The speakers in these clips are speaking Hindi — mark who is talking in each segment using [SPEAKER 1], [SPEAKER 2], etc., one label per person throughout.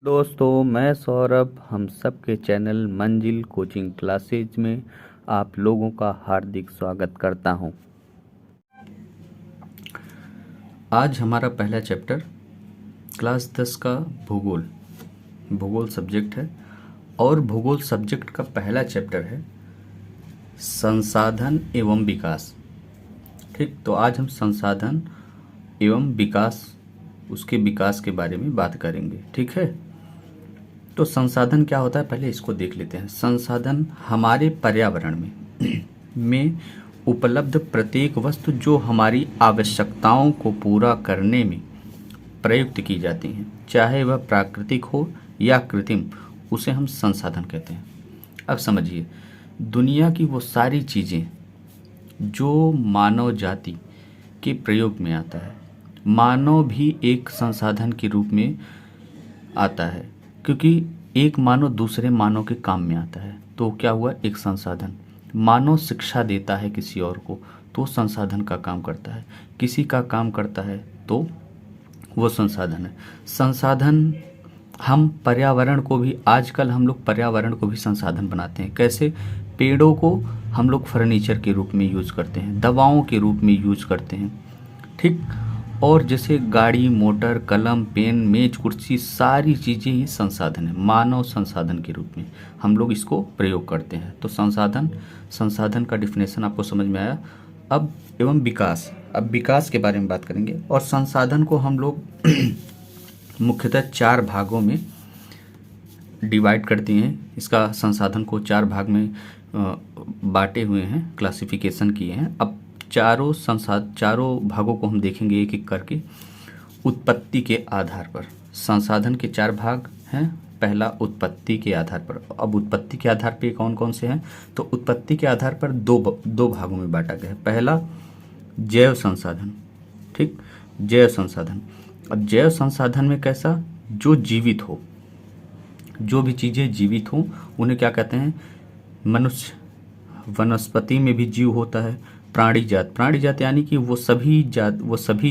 [SPEAKER 1] दोस्तों, मैं सौरभ हम सबके चैनल मंजिल कोचिंग क्लासेज में आप लोगों का हार्दिक स्वागत करता हूं। आज हमारा पहला चैप्टर क्लास 10 का भूगोल सब्जेक्ट है और भूगोल सब्जेक्ट का पहला चैप्टर है संसाधन एवं विकास। ठीक, तो आज हम संसाधन एवं विकास, उसके विकास के बारे में बात करेंगे। ठीक है, तो संसाधन क्या होता है पहले इसको देख लेते हैं। संसाधन हमारे पर्यावरण में उपलब्ध प्रत्येक वस्तु जो हमारी आवश्यकताओं को पूरा करने में प्रयुक्त की जाती हैं, चाहे वह प्राकृतिक हो या कृत्रिम, उसे हम संसाधन कहते हैं। अब समझिए, दुनिया की वो सारी चीज़ें जो मानव जाति के प्रयोग में आता है, मानव भी एक संसाधन के रूप में आता है, क्योंकि एक मानव दूसरे मानव के काम में आता है तो क्या हुआ, एक संसाधन। मानव शिक्षा देता है किसी और को तो संसाधन का काम करता है, किसी का काम करता है तो वो संसाधन है। संसाधन हम पर्यावरण को भी, आजकल हम लोग पर्यावरण को भी संसाधन बनाते हैं। कैसे? पेड़ों को हम लोग फर्नीचर के रूप में यूज करते हैं, दवाओं के रूप में यूज करते हैं। ठीक, और जैसे गाड़ी, मोटर, कलम, पेन, मेज, कुर्सी, सारी चीज़ें ही संसाधन है, मानव संसाधन के रूप में हम लोग इसको प्रयोग करते हैं। तो संसाधन का डिफिनेशन आपको समझ में आया। अब अब विकास के बारे में बात करेंगे। और संसाधन को हम लोग मुख्यतः 4 भागों में डिवाइड करते हैं। इसका संसाधन को 4 भाग में बांटे हुए हैं, क्लासिफिकेशन किए हैं। अब चारों भागों को हम देखेंगे एक एक करके उत्पत्ति के आधार पर। संसाधन के 4 भाग हैं। पहला उत्पत्ति के आधार पर। अब उत्पत्ति के आधार पर कौन कौन से हैं? तो उत्पत्ति के आधार पर दो भागों में बांटा गया है। पहला जैव संसाधन। ठीक, जैव संसाधन। अब जैव संसाधन में कैसा? जो जीवित हो, जो भी चीज़ें जीवित हों उन्हें क्या कहते हैं? मनुष्य। वनस्पति में भी जीव होता है। प्राणी जात यानी कि वो सभी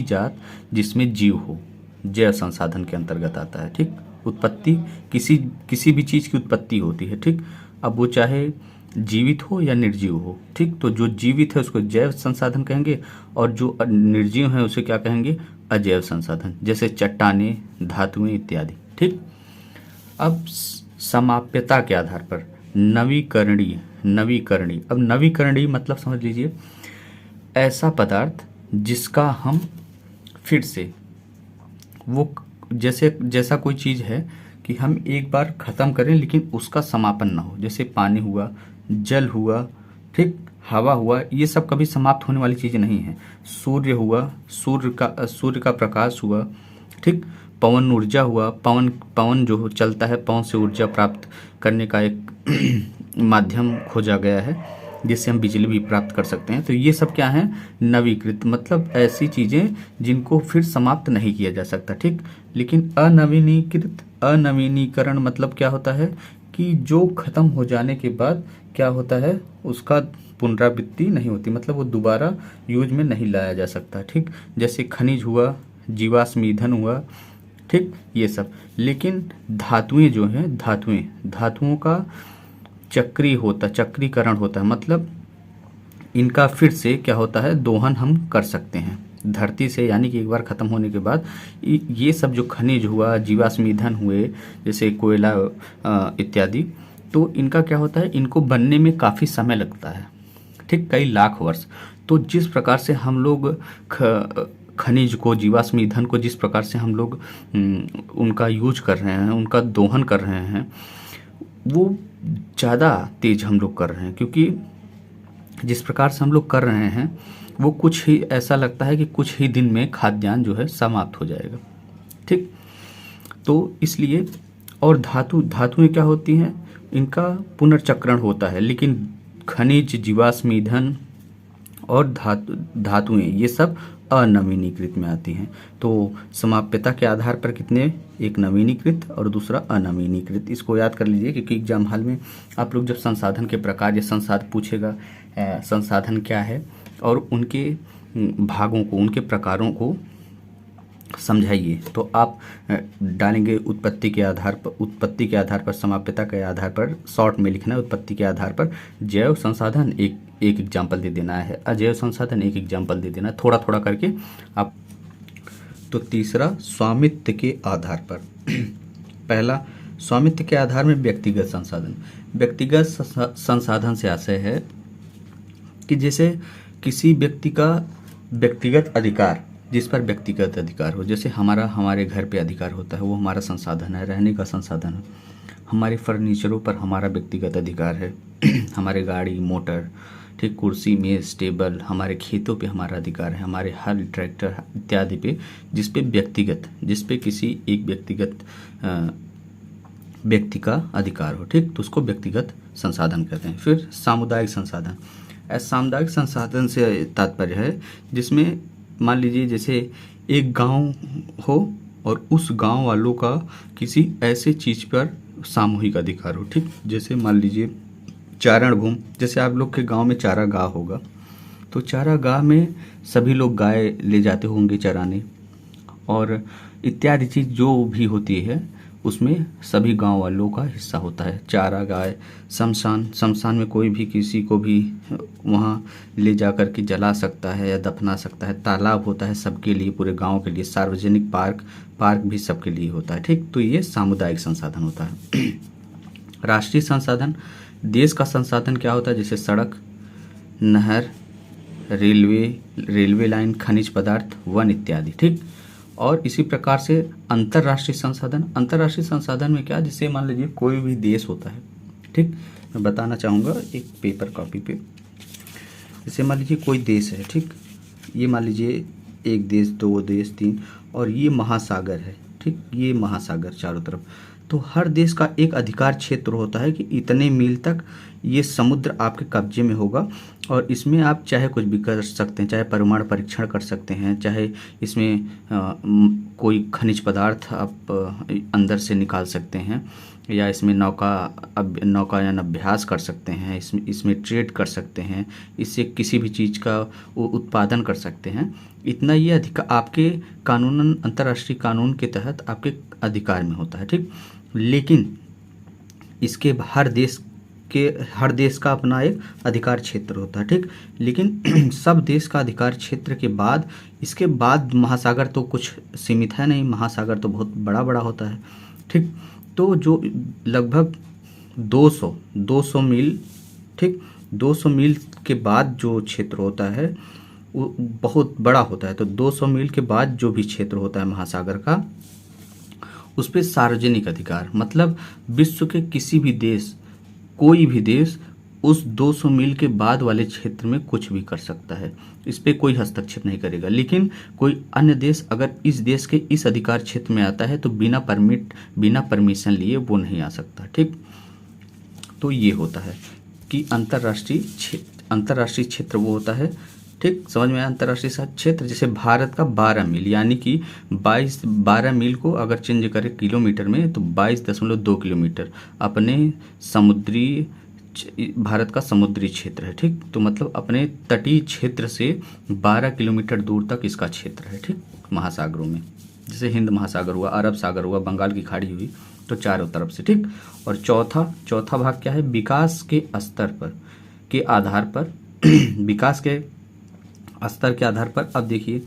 [SPEAKER 1] जात जिसमें जीव हो, जैव संसाधन के अंतर्गत आता है। ठीक, उत्पत्ति किसी भी चीज़ की उत्पत्ति होती है। ठीक, अब वो चाहे जीवित हो या निर्जीव हो। ठीक, तो जो जीवित है उसको जैव संसाधन कहेंगे और जो निर्जीव है उसे क्या कहेंगे? अजैव संसाधन, जैसे चट्टानें, धातुएं इत्यादि। ठीक, अब समाप्यता के आधार पर नवीकरणीय। अब नवीकरणीय मतलब समझ लीजिए, ऐसा पदार्थ जिसका हम फिर से वो जैसा कोई चीज़ है कि हम एक बार ख़त्म करें लेकिन उसका समापन ना हो। जैसे पानी हुआ, जल हुआ, ठीक, हवा हुआ, ये सब कभी समाप्त होने वाली चीज़ें नहीं हैं। सूर्य हुआ, सूर्य का प्रकाश हुआ। ठीक, पवन ऊर्जा हुआ, पवन जो चलता है, पवन से ऊर्जा प्राप्त करने का एक माध्यम खोजा गया है जिससे हम बिजली भी प्राप्त कर सकते हैं। तो ये सब क्या है? नवीकृत, मतलब ऐसी चीज़ें जिनको फिर समाप्त नहीं किया जा सकता। ठीक, लेकिन अनवीनीकरण मतलब क्या होता है कि जो खत्म हो जाने के बाद क्या होता है, उसका पुनरावृत्ति नहीं होती, मतलब वो दोबारा यूज में नहीं लाया जा सकता। ठीक, जैसे खनिज हुआ, जीवाश्म ईंधन हुआ। ठीक, ये सब। लेकिन धातुएं जो हैं, धातुओं का चक्रीकरण होता है, मतलब इनका फिर से क्या होता है, दोहन हम कर सकते हैं धरती से, यानी कि एक बार ख़त्म होने के बाद ये सब जो खनिज हुआ, जीवाश्म ईंधन हुए, जैसे कोयला इत्यादि, तो इनका क्या होता है, इनको बनने में काफ़ी समय लगता है। ठीक, कई लाख वर्ष। तो जिस प्रकार से हम लोग खनिज को, जीवाश्म ईंधन को जिस प्रकार से हम लोग उनका यूज कर रहे हैं, उनका दोहन कर रहे हैं, वो ज़्यादा तेज हम लोग कर रहे हैं, क्योंकि जिस प्रकार से हम लोग कर रहे हैं वो कुछ ही ऐसा लगता है कि कुछ ही दिन में खाद्यान्न जो है समाप्त हो जाएगा। ठीक, तो इसलिए, और धातुएं क्या होती हैं, इनका पुनर्चक्रण होता है, लेकिन खनिज, जीवाश्म ईंधन और धातुएं ये सब अनवीनीकृत में आती हैं। तो समाप्यता के आधार पर कितने? एक नवीनीकृत और दूसरा अनवीनीकृत। इसको याद कर लीजिए, क्योंकि एग्जाम हॉल में आप लोग जब संसाधन के प्रकार या संसाधन पूछेगा, संसाधन क्या है और उनके भागों को, उनके प्रकारों को समझाइए। तो आप डालेंगे उत्पत्ति के आधार पर, समाप्यता के आधार पर, शॉर्ट में लिखना है उत्पत्ति के आधार पर जैव संसाधन एक एक एग्जाम्पल दे देना है, अजैव संसाधन एक एग्जाम्पल दे देना है, थोड़ा थोड़ा करके आप। तो तीसरा स्वामित्व के आधार पर पहला स्वामित्व के आधार में व्यक्तिगत संसाधन। व्यक्तिगत संसाधन से आशय है कि जैसे किसी व्यक्ति का व्यक्तिगत अधिकार, जिस पर व्यक्तिगत अधिकार हो, जैसे हमारे घर पे अधिकार होता है, वो हमारा संसाधन है, रहने का संसाधन है। हमारे फर्नीचरों पर हमारा व्यक्तिगत अधिकार है हमारे गाड़ी मोटर, ठीक, कुर्सी मेज टेबल, हमारे खेतों पे हमारा अधिकार है, हमारे हल ट्रैक्टर इत्यादि पे, जिस पे किसी एक व्यक्तिगत व्यक्ति का अधिकार हो, ठीक, तो उसको व्यक्तिगत संसाधन कहते हैं। फिर सामुदायिक संसाधन। सामुदायिक संसाधन से तात्पर्य है जिसमें मान लीजिए जैसे एक गांव हो और उस गांव वालों का किसी ऐसे चीज़ पर सामूहिक अधिकार हो, ठीक, जैसे मान लीजिए चारण भूमि, जैसे आप लोग के गांव में चारागाह होगा, तो चारागाह में सभी लोग गाय ले जाते होंगे चराने, और इत्यादि चीज़ जो भी होती है उसमें सभी गांव वालों का हिस्सा होता है। चारागाह, शमशान में कोई भी किसी को भी वहाँ ले जा कर के जला सकता है या दफना सकता है। तालाब होता है सबके लिए, पूरे गांव के लिए। सार्वजनिक पार्क भी सबके लिए होता है, ठीक। तो ये सामुदायिक संसाधन होता है। राष्ट्रीय संसाधन, देश का संसाधन क्या होता है, जैसे सड़क, नहर, रेलवे लाइन, खनिज पदार्थ, वन इत्यादि, ठीक। और इसी प्रकार से अंतर्राष्ट्रीय संसाधन में क्या, जैसे मान लीजिए कोई भी देश होता है, ठीक, मैं बताना चाहूँगा एक पेपर कॉपी पे। जैसे मान लीजिए कोई देश है, ठीक, ये मान लीजिए एक देश, दो देश, तीन, और ये महासागर है, ठीक, ये महासागर चारों तरफ। तो हर देश का एक अधिकार क्षेत्र होता है कि इतने मील तक ये समुद्र आपके कब्जे में होगा, और इसमें आप चाहे कुछ भी कर सकते हैं, चाहे परमाणु परीक्षण कर सकते हैं, चाहे इसमें कोई खनिज पदार्थ आप अंदर से निकाल सकते हैं, या इसमें नौकायान अभ्यास कर सकते हैं, इसमें ट्रेड कर सकते हैं, इससे किसी भी चीज़ का उत्पादन कर सकते हैं। इतना ये अधिकार आपके कानूनन, अंतर्राष्ट्रीय कानून के तहत आपके अधिकार में होता है, ठीक। लेकिन इसके हर देश का अपना एक अधिकार क्षेत्र होता है, ठीक। लेकिन सब देश का अधिकार क्षेत्र के बाद, इसके बाद महासागर तो कुछ सीमित है नहीं, महासागर तो बहुत बड़ा बड़ा होता है, ठीक। तो जो लगभग 200 मील, ठीक, 200 मील के बाद जो क्षेत्र होता है वो बहुत बड़ा होता है। तो 200 मील के बाद जो भी क्षेत्र होता है महासागर का, उस पर सार्वजनिक अधिकार, मतलब विश्व के किसी भी देश, कोई भी देश उस 200 मील के बाद वाले क्षेत्र में कुछ भी कर सकता है, इस पर कोई हस्तक्षेप नहीं करेगा। लेकिन कोई अन्य देश अगर इस देश के इस अधिकार क्षेत्र में आता है तो बिना परमिशन लिए वो नहीं आ सकता, ठीक। तो ये होता है कि अंतर्राष्ट्रीय क्षेत्र वो होता है, ठीक, समझ में आया। अंतर्राष्ट्रीय क्षेत्र जैसे भारत का 12 मील, यानी कि 12 मील को अगर चेंज करें किलोमीटर में तो 22.2 किलोमीटर अपने भारत का समुद्री क्षेत्र है, ठीक। तो मतलब अपने तटीय क्षेत्र से 12 किलोमीटर दूर तक इसका क्षेत्र है, ठीक, महासागरों में। जैसे हिंद महासागर हुआ, अरब सागर हुआ, बंगाल की खाड़ी हुई, तो चारों तरफ से, ठीक। और चौथा भाग क्या है, विकास के स्तर पर के आधार पर विकास के स्तर के आधार पर। अब देखिए,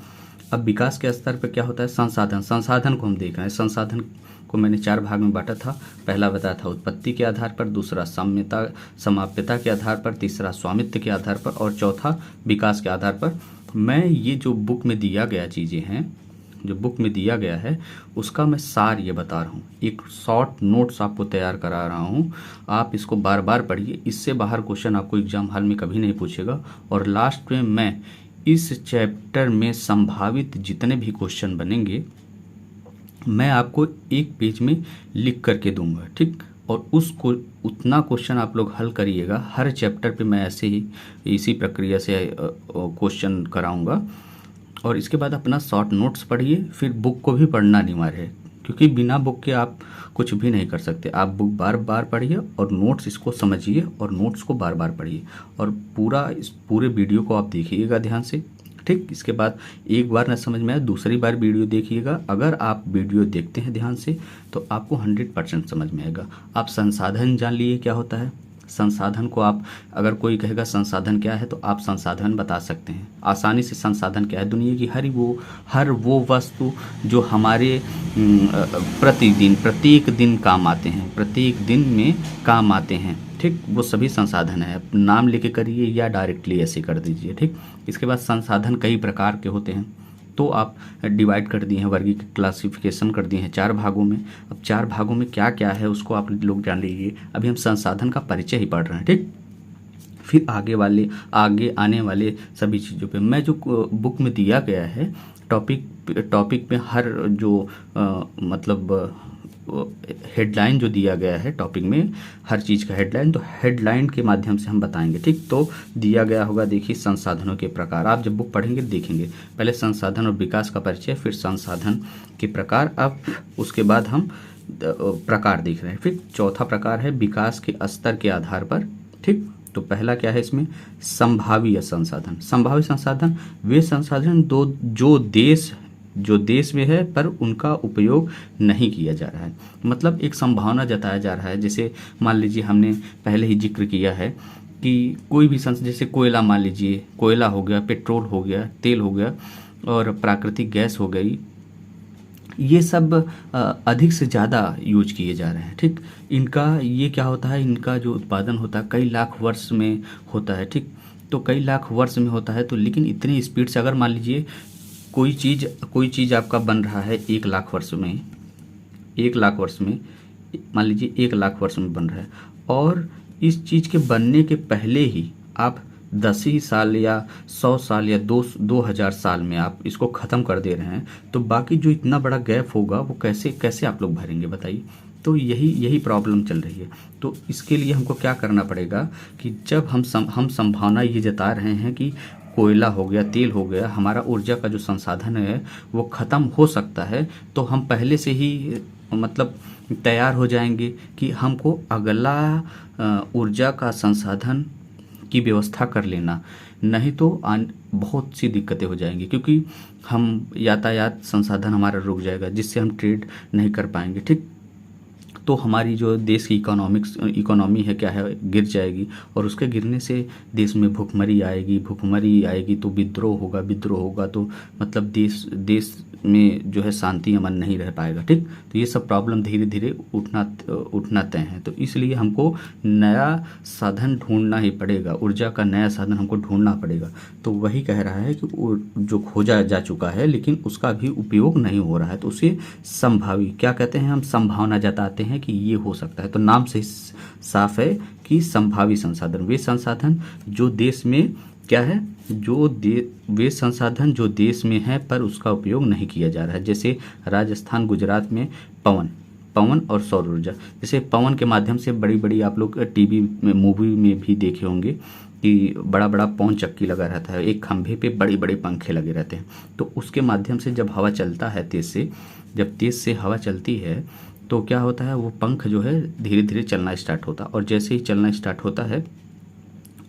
[SPEAKER 1] अब विकास के स्तर पर क्या होता है, संसाधन को हम देख रहे हैं। संसाधन को मैंने 4 भाग में बांटा था। पहला बताया था उत्पत्ति के आधार पर, दूसरा समाप्यता के आधार पर, तीसरा स्वामित्व के आधार पर, और चौथा विकास के आधार पर। मैं ये जो बुक में दिया गया चीज़ें हैं, जो बुक में दिया गया है, उसका मैं सार ये बता रहा हूँ। एक शॉर्ट नोट्स आपको तैयार करा रहा हूँ, आप इसको बार बार पढ़िए। इससे बाहर क्वेश्चन आपको एग्जाम हॉल में कभी नहीं पूछेगा। और लास्ट में मैं इस चैप्टर में संभावित जितने भी क्वेश्चन बनेंगे मैं आपको एक पेज में लिख करके दूंगा, ठीक। और उसको उतना क्वेश्चन आप लोग हल करिएगा। हर चैप्टर पे मैं ऐसे ही इसी प्रक्रिया से क्वेश्चन कराऊंगा। और इसके बाद अपना शॉर्ट नोट्स पढ़िए। फिर बुक को भी पढ़ना अनिवार्य है, क्योंकि बिना बुक के आप कुछ भी नहीं कर सकते। आप बुक बार बार पढ़िए और नोट्स इसको समझिए और नोट्स को बार बार पढ़िए। और पूरे वीडियो को आप देखिएगा ध्यान से, ठीक। इसके बाद एक बार ना समझ में आया, दूसरी बार वीडियो देखिएगा। अगर आप वीडियो देखते हैं ध्यान से तो आपको 100% समझ में आएगा। आप संसाधन जान लिए क्या होता है। संसाधन को आप, अगर कोई कहेगा संसाधन क्या है तो आप संसाधन बता सकते हैं आसानी से। संसाधन क्या है, दुनिया की हर वो वस्तु जो हमारे प्रतिदिन प्रत्येक दिन काम आते हैं, प्रत्येक दिन में काम आते हैं, ठीक, वो सभी संसाधन है। नाम लेके करिए या डायरेक्टली ऐसे कर दीजिए, ठीक। इसके बाद संसाधन कई प्रकार के होते हैं, तो आप डिवाइड कर दिए हैं, वर्गीकृत क्लासिफिकेशन कर दिए हैं 4 भागों में। अब 4 भागों में क्या क्या है उसको आप लोग जान लीजिए। अभी हम संसाधन का परिचय ही पढ़ रहे हैं, ठीक। फिर आगे आने वाले सभी चीज़ों पे मैं जो बुक में दिया गया है टॉपिक पे हर जो मतलब हेडलाइन जो दिया गया है टॉपिक में, हर चीज़ का हेडलाइन, तो हेडलाइन के माध्यम से हम बताएंगे, ठीक। तो दिया गया होगा, देखिए संसाधनों के प्रकार। आप जब बुक पढ़ेंगे देखेंगे, पहले संसाधन और विकास का परिचय, फिर संसाधन के प्रकार, अब उसके बाद हम प्रकार देख रहे हैं। फिर चौथा प्रकार है विकास के स्तर के आधार पर, ठीक। तो पहला क्या है इसमें, संभावित संसाधन। संभावित संसाधन वे संसाधन जो देश में है पर उनका उपयोग नहीं किया जा रहा है, मतलब एक संभावना जताया जा रहा है। जैसे मान लीजिए हमने पहले ही जिक्र किया है कि कोई भी जैसे कोयला, मान लीजिए कोयला हो गया, पेट्रोल हो गया, तेल हो गया और प्राकृतिक गैस हो गई, ये सब अधिक से ज़्यादा यूज किए जा रहे हैं, ठीक। इनका ये क्या होता है, इनका जो उत्पादन होता है कई लाख वर्ष में होता है, ठीक। तो कई लाख वर्ष में होता है, तो लेकिन इतनी स्पीड से, अगर मान लीजिए कोई चीज़ आपका बन रहा है 1 लाख वर्ष में, 1 लाख वर्ष में, मान लीजिए 1 लाख वर्ष में बन रहा है, और इस चीज़ के बनने के पहले ही आप 10 ही साल या 100 साल या 2000 साल में आप इसको ख़त्म कर दे रहे हैं, तो बाकी जो इतना बड़ा गैप होगा वो कैसे आप लोग भरेंगे बताइए। तो यही प्रॉब्लम चल रही है। तो इसके लिए हमको क्या करना पड़ेगा कि जब हम संभावना ये जता रहे हैं कि कोयला हो गया, तेल हो गया, हमारा ऊर्जा का जो संसाधन है वो ख़त्म हो सकता है, तो हम पहले से ही मतलब तैयार हो जाएंगे कि हमको अगला ऊर्जा का संसाधन की व्यवस्था कर लेना, नहीं तो बहुत सी दिक्कतें हो जाएंगी, क्योंकि हम यातायात संसाधन हमारा रुक जाएगा, जिससे हम ट्रेड नहीं कर पाएंगे, ठीक। तो हमारी जो देश की इकोनॉमी है क्या है, गिर जाएगी, और उसके गिरने से देश में भुखमरी आएगी तो विद्रोह होगा तो मतलब देश में जो है शांति अमन नहीं रह पाएगा, ठीक। तो ये सब प्रॉब्लम धीरे धीरे उठना तय है। तो इसलिए हमको नया साधन ढूंढना ही पड़ेगा, ऊर्जा का नया साधन हमको ढूंढना पड़ेगा। तो वही कह रहा है कि जो खोजा जा चुका है लेकिन उसका भी उपयोग नहीं हो रहा है, तो उसे संभावी क्या कहते हैं, हम संभावना जताते हैं कि ये हो सकता है। तो नाम से साफ है कि संभावी संसाधन वे संसाधन जो देश में क्या है, वे संसाधन जो देश में है पर उसका उपयोग नहीं किया जा रहा है। जैसे राजस्थान गुजरात में पवन और सौर ऊर्जा, जैसे पवन के माध्यम से बड़ी आप लोग टीवी में मूवी में भी देखे होंगे कि बड़ा पवन चक्की लगा रहता है, एक खंभे पे बड़े पंखे लगे रहते हैं। तो उसके माध्यम से जब हवा चलता है जब तेज से हवा चलती है तो क्या होता है, वो पंख जो है धीरे धीरे चलना स्टार्ट होता है, और जैसे ही चलना स्टार्ट होता है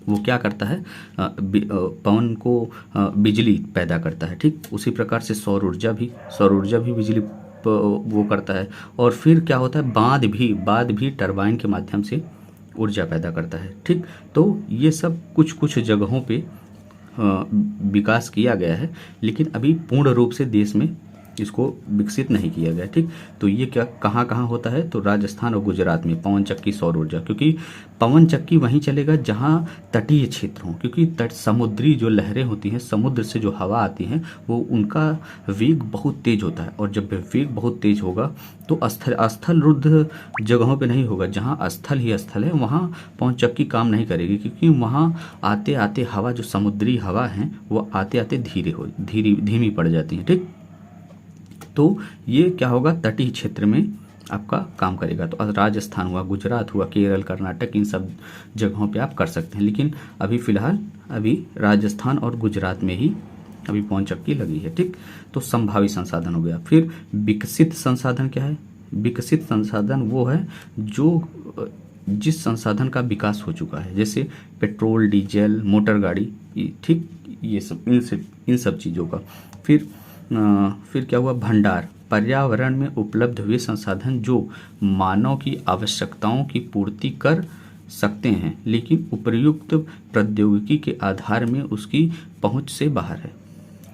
[SPEAKER 1] वो क्या करता है, पवन को बिजली पैदा करता है, ठीक। उसी प्रकार से सौर ऊर्जा भी बिजली वो करता है, और फिर क्या होता है, बांध भी टरबाइन के माध्यम से ऊर्जा पैदा करता है, ठीक। तो ये सब कुछ जगहों पे विकास किया गया है, लेकिन अभी पूर्ण रूप से देश में इसको विकसित नहीं किया गया, ठीक। तो ये क्या कहाँ होता है, तो राजस्थान और गुजरात में पवन चक्की सौर ऊर्जा, क्योंकि पवन चक्की वहीं चलेगा जहाँ तटीय क्षेत्र हों, क्योंकि समुद्री जो लहरें होती हैं, समुद्र से जो हवा आती हैं वो उनका वेग बहुत तेज होता है, और जब वेग बहुत तेज होगा तो स्थल रुद्ध जगहों पे नहीं होगा, जहाँ स्थल ही स्थल है वहाँ पवन चक्की काम नहीं करेगी, क्योंकि वहाँ आते आते हवा जो समुद्री हवा है वो आते आते धीमी पड़ जाती है, ठीक। तो ये क्या होगा, तटीय क्षेत्र में आपका काम करेगा। तो राजस्थान हुआ, गुजरात हुआ, केरल, कर्नाटक, इन सब जगहों पे आप कर सकते हैं, लेकिन अभी फ़िलहाल राजस्थान और गुजरात में ही अभी पवन चक्की लगी है, ठीक। तो संभावी संसाधन हो गया। फिर विकसित संसाधन क्या है, विकसित संसाधन वो है जो जिस संसाधन का विकास हो चुका है, जैसे पेट्रोल, डीजल, मोटर गाड़ी, ठीक, ये सब इन सब चीज़ों का। फिर क्या हुआ, भंडार, पर्यावरण में उपलब्ध हुए संसाधन जो मानव की आवश्यकताओं की पूर्ति कर सकते हैं लेकिन उपयुक्त प्रौद्योगिकी के आधार में उसकी पहुंच से बाहर है,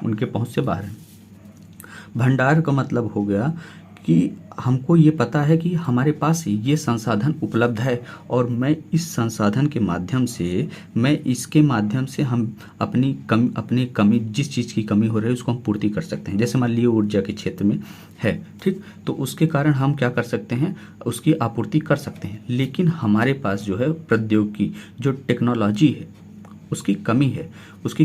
[SPEAKER 1] उनके पहुंच से बाहर है। भंडार का मतलब हो गया कि हमको ये पता है कि हमारे पास ये संसाधन उपलब्ध है और मैं इस संसाधन के माध्यम से, मैं इसके माध्यम से हम अपनी कमी, जिस चीज़ की कमी हो रही है उसको हम पूर्ति कर सकते हैं। जैसे मान लीजिए ऊर्जा के क्षेत्र में है, ठीक, तो उसके कारण हम क्या कर सकते हैं, उसकी आपूर्ति कर सकते हैं। लेकिन हमारे पास जो है प्रौद्योगिकी, जो टेक्नोलॉजी है, उसकी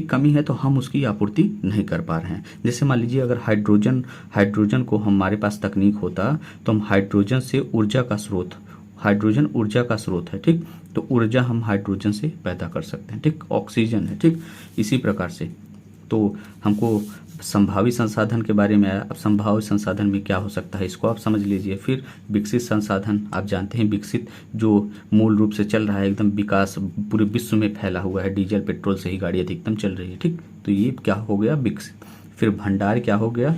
[SPEAKER 1] कमी है तो हम उसकी आपूर्ति नहीं कर पा रहे हैं। जैसे मान लीजिए अगर हाइड्रोजन को हमारे पास तकनीक होता तो हम हाइड्रोजन ऊर्जा का स्रोत है, ठीक, तो ऊर्जा हम हाइड्रोजन से पैदा कर सकते हैं, ठीक, ऑक्सीजन है, ठीक। इसी प्रकार से तो हमको संभावित संसाधन के बारे में आया। अब संभावित संसाधन में क्या हो सकता है इसको आप समझ लीजिए। फिर विकसित संसाधन, आप जानते हैं विकसित जो मूल रूप से चल रहा है, एकदम विकास पूरे विश्व में फैला हुआ है, डीजल पेट्रोल से ही गाड़ी अधिकतम चल रही है, ठीक, तो ये क्या हो गया, विकसित। फिर भंडार क्या हो गया,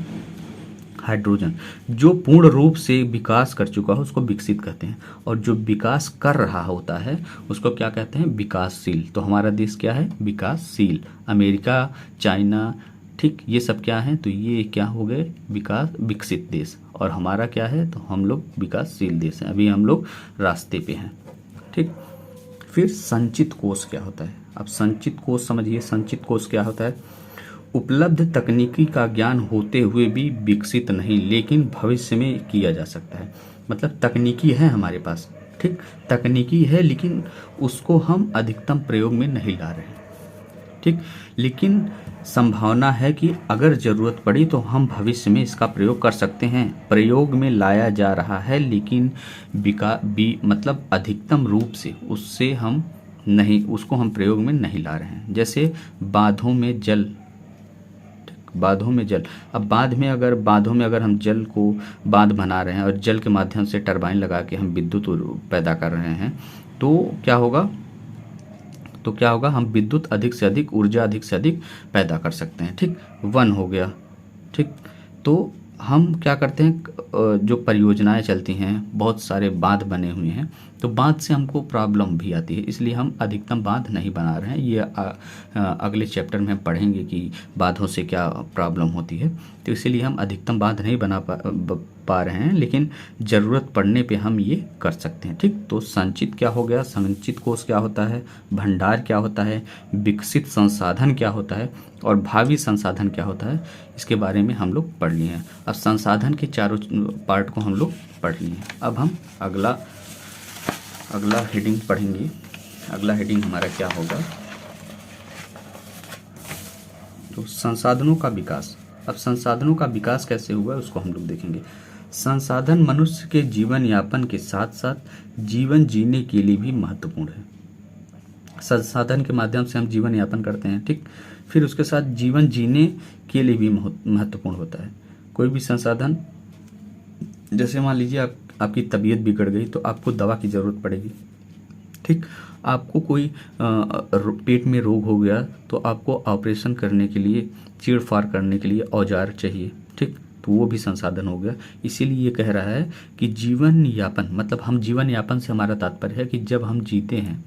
[SPEAKER 1] हाइड्रोजन, जो पूर्ण रूप से विकास कर चुका है उसको विकसित कहते हैं, और जो विकास कर रहा होता है उसको क्या कहते हैं, विकासशील। तो हमारा देश क्या है, विकासशील। अमेरिका, चाइना, ठीक, ये सब क्या है, तो ये क्या हो गए, विकसित देश, और हमारा क्या है, तो हम लोग विकासशील देश हैं, अभी हम लोग रास्ते पे हैं, ठीक। फिर संचित कोष क्या होता है, अब संचित कोष समझिए। संचित कोष क्या होता है, उपलब्ध तकनीकी का ज्ञान होते हुए भी विकसित नहीं लेकिन भविष्य में किया जा सकता है। मतलब तकनीकी है हमारे पास, ठीक, तकनीकी है लेकिन उसको हम अधिकतम प्रयोग में नहीं ला रहे हैं, ठीक, लेकिन संभावना है कि अगर ज़रूरत पड़ी तो हम भविष्य में इसका प्रयोग कर सकते हैं। प्रयोग में लाया जा रहा है लेकिन मतलब अधिकतम रूप से उसको हम प्रयोग में नहीं ला रहे हैं। जैसे बांधों में जल, अब बांधों में अगर हम जल को बांध बना रहे हैं और जल के माध्यम से टरबाइन लगा के हम विद्युत पैदा कर रहे हैं तो क्या होगा, हम विद्युत अधिक से अधिक, ऊर्जा अधिक से अधिक पैदा कर सकते हैं, ठीक। वन हो गया, ठीक। तो हम क्या करते हैं, जो परियोजनाएं चलती हैं, बहुत सारे बांध बने हुए हैं, तो बांध से हमको प्रॉब्लम भी आती है, इसलिए हम अधिकतम बांध नहीं बना रहे हैं। ये अगले चैप्टर में हम पढ़ेंगे कि बांधों से क्या प्रॉब्लम होती है, तो इसीलिए हम अधिकतम बांध नहीं बना पा रहे हैं, लेकिन ज़रूरत पड़ने पे हम ये कर सकते हैं, ठीक। तो संचित क्या हो गया, संचित कोष क्या होता है, भंडार क्या होता है, विकसित संसाधन क्या होता है, और भावी संसाधन क्या होता है, इसके बारे में हम लोग पढ़ लिए हैं। अब संसाधन के चारों पार्ट को हम लोग पढ़ लिए हैं। अब हम अगला हेडिंग पढ़ेंगे। अगला हेडिंग हमारा क्या होगा, तो संसाधनों का विकास। अब संसाधनों का विकास कैसे हुआ उसको हम लोग देखेंगे। संसाधन मनुष्य के जीवन यापन के साथ साथ जीवन जीने के लिए भी महत्वपूर्ण है। संसाधन के माध्यम से हम जीवन यापन करते हैं, ठीक, फिर उसके साथ जीवन जीने के लिए भी महत्वपूर्ण होता है। कोई भी संसाधन, जैसे मान लीजिए आपकी तबीयत बिगड़ गई तो आपको दवा की ज़रूरत पड़ेगी, ठीक। आपको कोई पेट में रोग हो गया तो आपको ऑपरेशन करने के लिए, चीड़-फाड़ करने के लिए औजार चाहिए, ठीक, तो वो भी संसाधन हो गया। इसीलिए ये कह रहा है कि जीवन यापन, मतलब हम जीवन यापन से हमारा तात्पर्य है कि जब हम जीते हैं,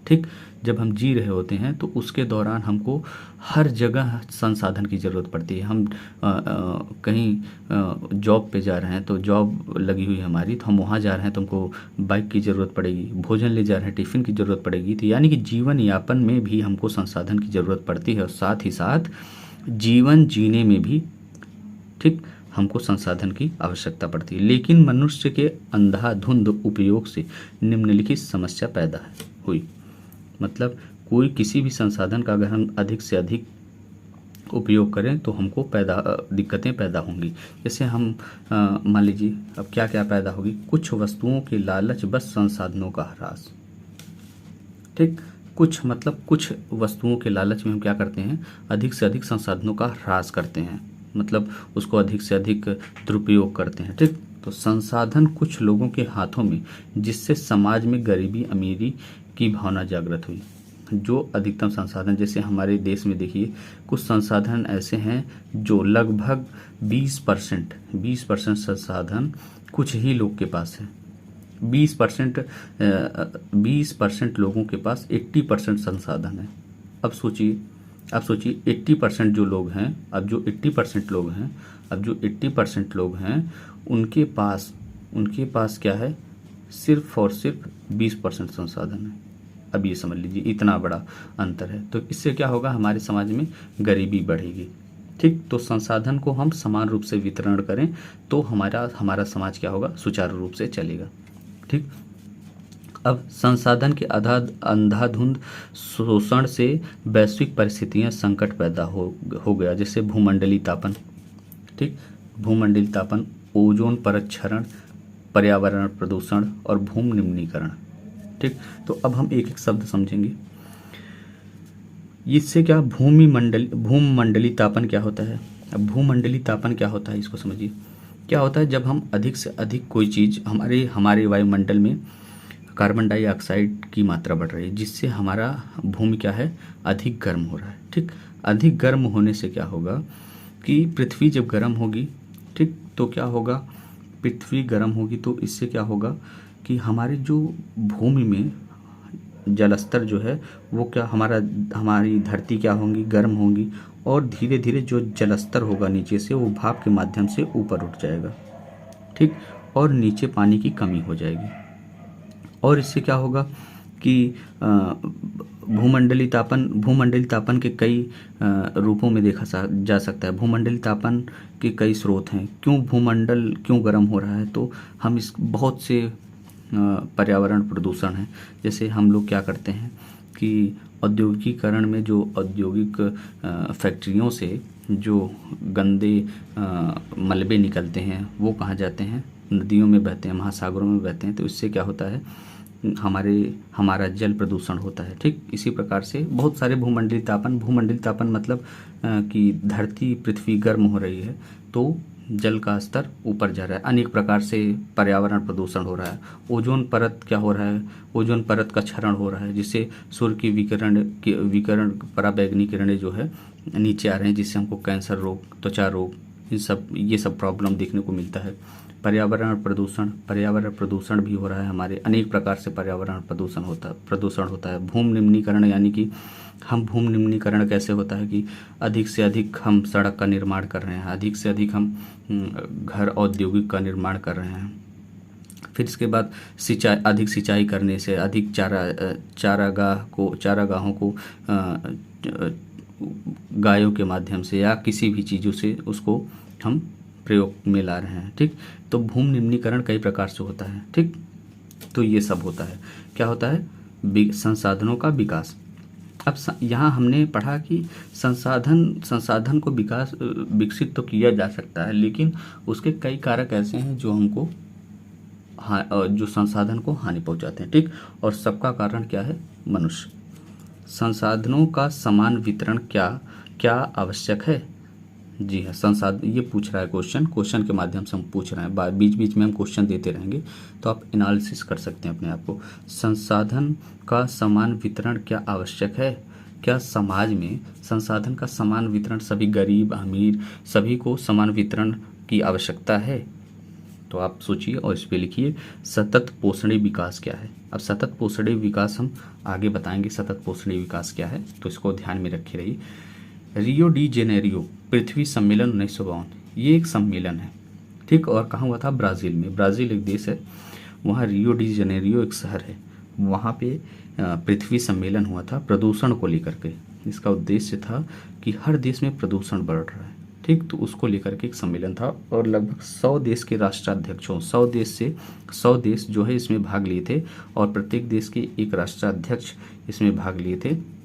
[SPEAKER 1] ठीक, जब हम जी रहे होते हैं तो उसके दौरान हमको हर जगह संसाधन की ज़रूरत पड़ती है। हम कहीं जॉब पे जा रहे हैं तो जॉब लगी हुई है हमारी, तो हम वहाँ जा रहे हैं तो हमको बाइक की ज़रूरत पड़ेगी, भोजन ले जा रहे हैं टिफ़िन की ज़रूरत पड़ेगी। तो यानी कि जीवन यापन में भी हमको संसाधन की ज़रूरत पड़ती है और साथ ही साथ जीवन जीने में भी, ठीक, हमको संसाधन की आवश्यकता पड़ती है। लेकिन मनुष्य के अंधाधुंध उपयोग से निम्नलिखित समस्या पैदा हुई। मतलब कोई किसी भी संसाधन का अगर हम अधिक से अधिक उपयोग करें तो हमको दिक्कतें पैदा होंगी। जैसे हम मान लीजिए अब क्या क्या पैदा होगी, कुछ वस्तुओं के लालच बस संसाधनों का ह्रास, ठीक, कुछ वस्तुओं के लालच में हम क्या करते हैं, अधिक से अधिक संसाधनों का ह्रास करते हैं, मतलब उसको अधिक से अधिक दुरुपयोग करते हैं, ठीक। तो संसाधन कुछ लोगों के हाथों में, जिससे समाज में गरीबी अमीरी की भावना जागृत हुई। जो अधिकतम संसाधन, जैसे हमारे देश में देखिए कुछ संसाधन ऐसे हैं जो लगभग 20% संसाधन कुछ ही लोग के पास है। 20% लोगों के पास 80% संसाधन है। अब सोचिए 80% जो लोग हैं, अब जो 80% लोग हैं उनके पास क्या है, सिर्फ और सिर्फ 20% संसाधन है। अब ये समझ लीजिए इतना बड़ा अंतर है। तो इससे क्या होगा, हमारे समाज में गरीबी बढ़ेगी। ठीक, तो संसाधन को हम समान रूप से वितरण करें तो हमारा समाज क्या होगा, सुचारू रूप से चलेगा। ठीक, अब संसाधन के अंधाधुंध शोषण से वैश्विक परिस्थितियां संकट पैदा हो गया, जैसे भूमंडलीय तापन। ठीक, भूमंडलीय तापन, ओजोन परत क्षरण, पर्यावरण प्रदूषण और भूमि निम्नीकरण। ठीक, तो अब हम एक एक शब्द समझेंगे। इससे क्या, भूमंडलीय तापन क्या होता है। अब भूमंडलीय तापन क्या होता है, इसको समझिए। क्या होता है, जब हम अधिक से अधिक कोई चीज़, हमारे वायुमंडल में कार्बन डाइऑक्साइड की मात्रा बढ़ रही है, जिससे हमारा भूमि क्या है, अधिक गर्म हो रहा है। ठीक, अधिक गर्म होने से क्या होगा कि पृथ्वी जब गर्म होगी, ठीक, तो क्या होगा, पृथ्वी गर्म होगी तो इससे क्या होगा कि हमारी जो भूमि में जलस्तर जो है वो क्या, हमारी धरती क्या होंगी, गर्म होंगी, और धीरे धीरे जो जलस्तर होगा नीचे से वो भाप के माध्यम से ऊपर उठ जाएगा। ठीक, और नीचे पानी की कमी हो जाएगी। और इससे क्या होगा कि भूमंडलीय तापन के कई रूपों में देखा जा सकता है। भूमंडलीय तापन के कई स्रोत हैं। भूमंडल क्यों गर्म हो रहा है, तो हम इस बहुत से पर्यावरण प्रदूषण हैं। जैसे हम लोग क्या करते हैं कि औद्योगिकीकरण में जो औद्योगिक फैक्ट्रियों से जो गंदे मलबे निकलते हैं वो कहाँ जाते हैं, नदियों में बहते हैं, महासागरों में बहते हैं। तो इससे क्या होता है, हमारा जल प्रदूषण होता है। ठीक, इसी प्रकार से बहुत सारे भूमंडलीय तापन मतलब कि पृथ्वी गर्म हो रही है तो जल का स्तर ऊपर जा रहा है। अनेक प्रकार से पर्यावरण प्रदूषण हो रहा है। ओजोन परत क्या हो रहा है, ओजोन परत का क्षरण हो रहा है, जिससे सूर्य की विकिरण पराबैंगनी किरणें जो है नीचे आ रहे हैं, जिससे हमको कैंसर रोग, त्वचा रोग, ये सब प्रॉब्लम देखने को मिलता है। पर्यावरण प्रदूषण भी हो रहा है। हमारे अनेक प्रकार से पर्यावरण प्रदूषण होता है। भूमि निम्नीकरण, यानी कि भूमि निम्नीकरण कैसे होता है कि अधिक से अधिक हम सड़क का निर्माण कर रहे हैं, अधिक से अधिक हम घर औद्योगिक का निर्माण कर रहे हैं। फिर इसके बाद अधिक सिंचाई करने से, अधिक चारागाहों को गायों के माध्यम से या किसी भी चीज़ों से उसको हम प्रयोग में ला रहे हैं। ठीक, तो भूमि निम्नीकरण कई प्रकार से होता है। ठीक, तो ये सब होता है। क्या होता है, संसाधनों का विकास। अब यहाँ हमने पढ़ा कि संसाधन को विकसित तो किया जा सकता है, लेकिन उसके कई कारक ऐसे हैं जो हमको जो संसाधन को हानि पहुंचाते हैं। ठीक, और सबका कारण क्या है, मनुष्य। संसाधनों का समान वितरण क्या आवश्यक है। जी हाँ, संसाधन ये पूछ रहा है क्वेश्चन के माध्यम से हम पूछ रहे हैं। बीच बीच में हम क्वेश्चन देते रहेंगे तो आप एनालिसिस कर सकते हैं अपने आप को। संसाधन का समान वितरण क्या आवश्यक है। क्या समाज में संसाधन का समान वितरण, सभी गरीब अमीर सभी को समान वितरण की आवश्यकता है। तो आप सोचिए और इस पे लिखिए, सतत पोषणीय विकास क्या है। अब सतत पोषणीय विकास हम आगे बताएंगे, सतत पोषणीय विकास क्या है, तो इसको ध्यान में रखे रहिए। रियो डी जेनेरियो पृथ्वी सम्मेलन 1952, ये एक सम्मेलन है। ठीक, और कहाँ हुआ था, ब्राज़ील में। ब्राज़ील एक देश है, वहाँ रियो डी जेनेरियो एक शहर है, वहाँ पे पृथ्वी सम्मेलन हुआ था प्रदूषण को लेकर के। इसका उद्देश्य था कि हर देश में प्रदूषण बढ़ रहा है। ठीक, तो उसको लेकर के एक सम्मेलन था और लगभग 100 देश के राष्ट्राध्यक्षों, 100 देश जो है इसमें भाग लिए थे और प्रत्येक देश के एक राष्ट्राध्यक्ष इसमें भाग लिए थे।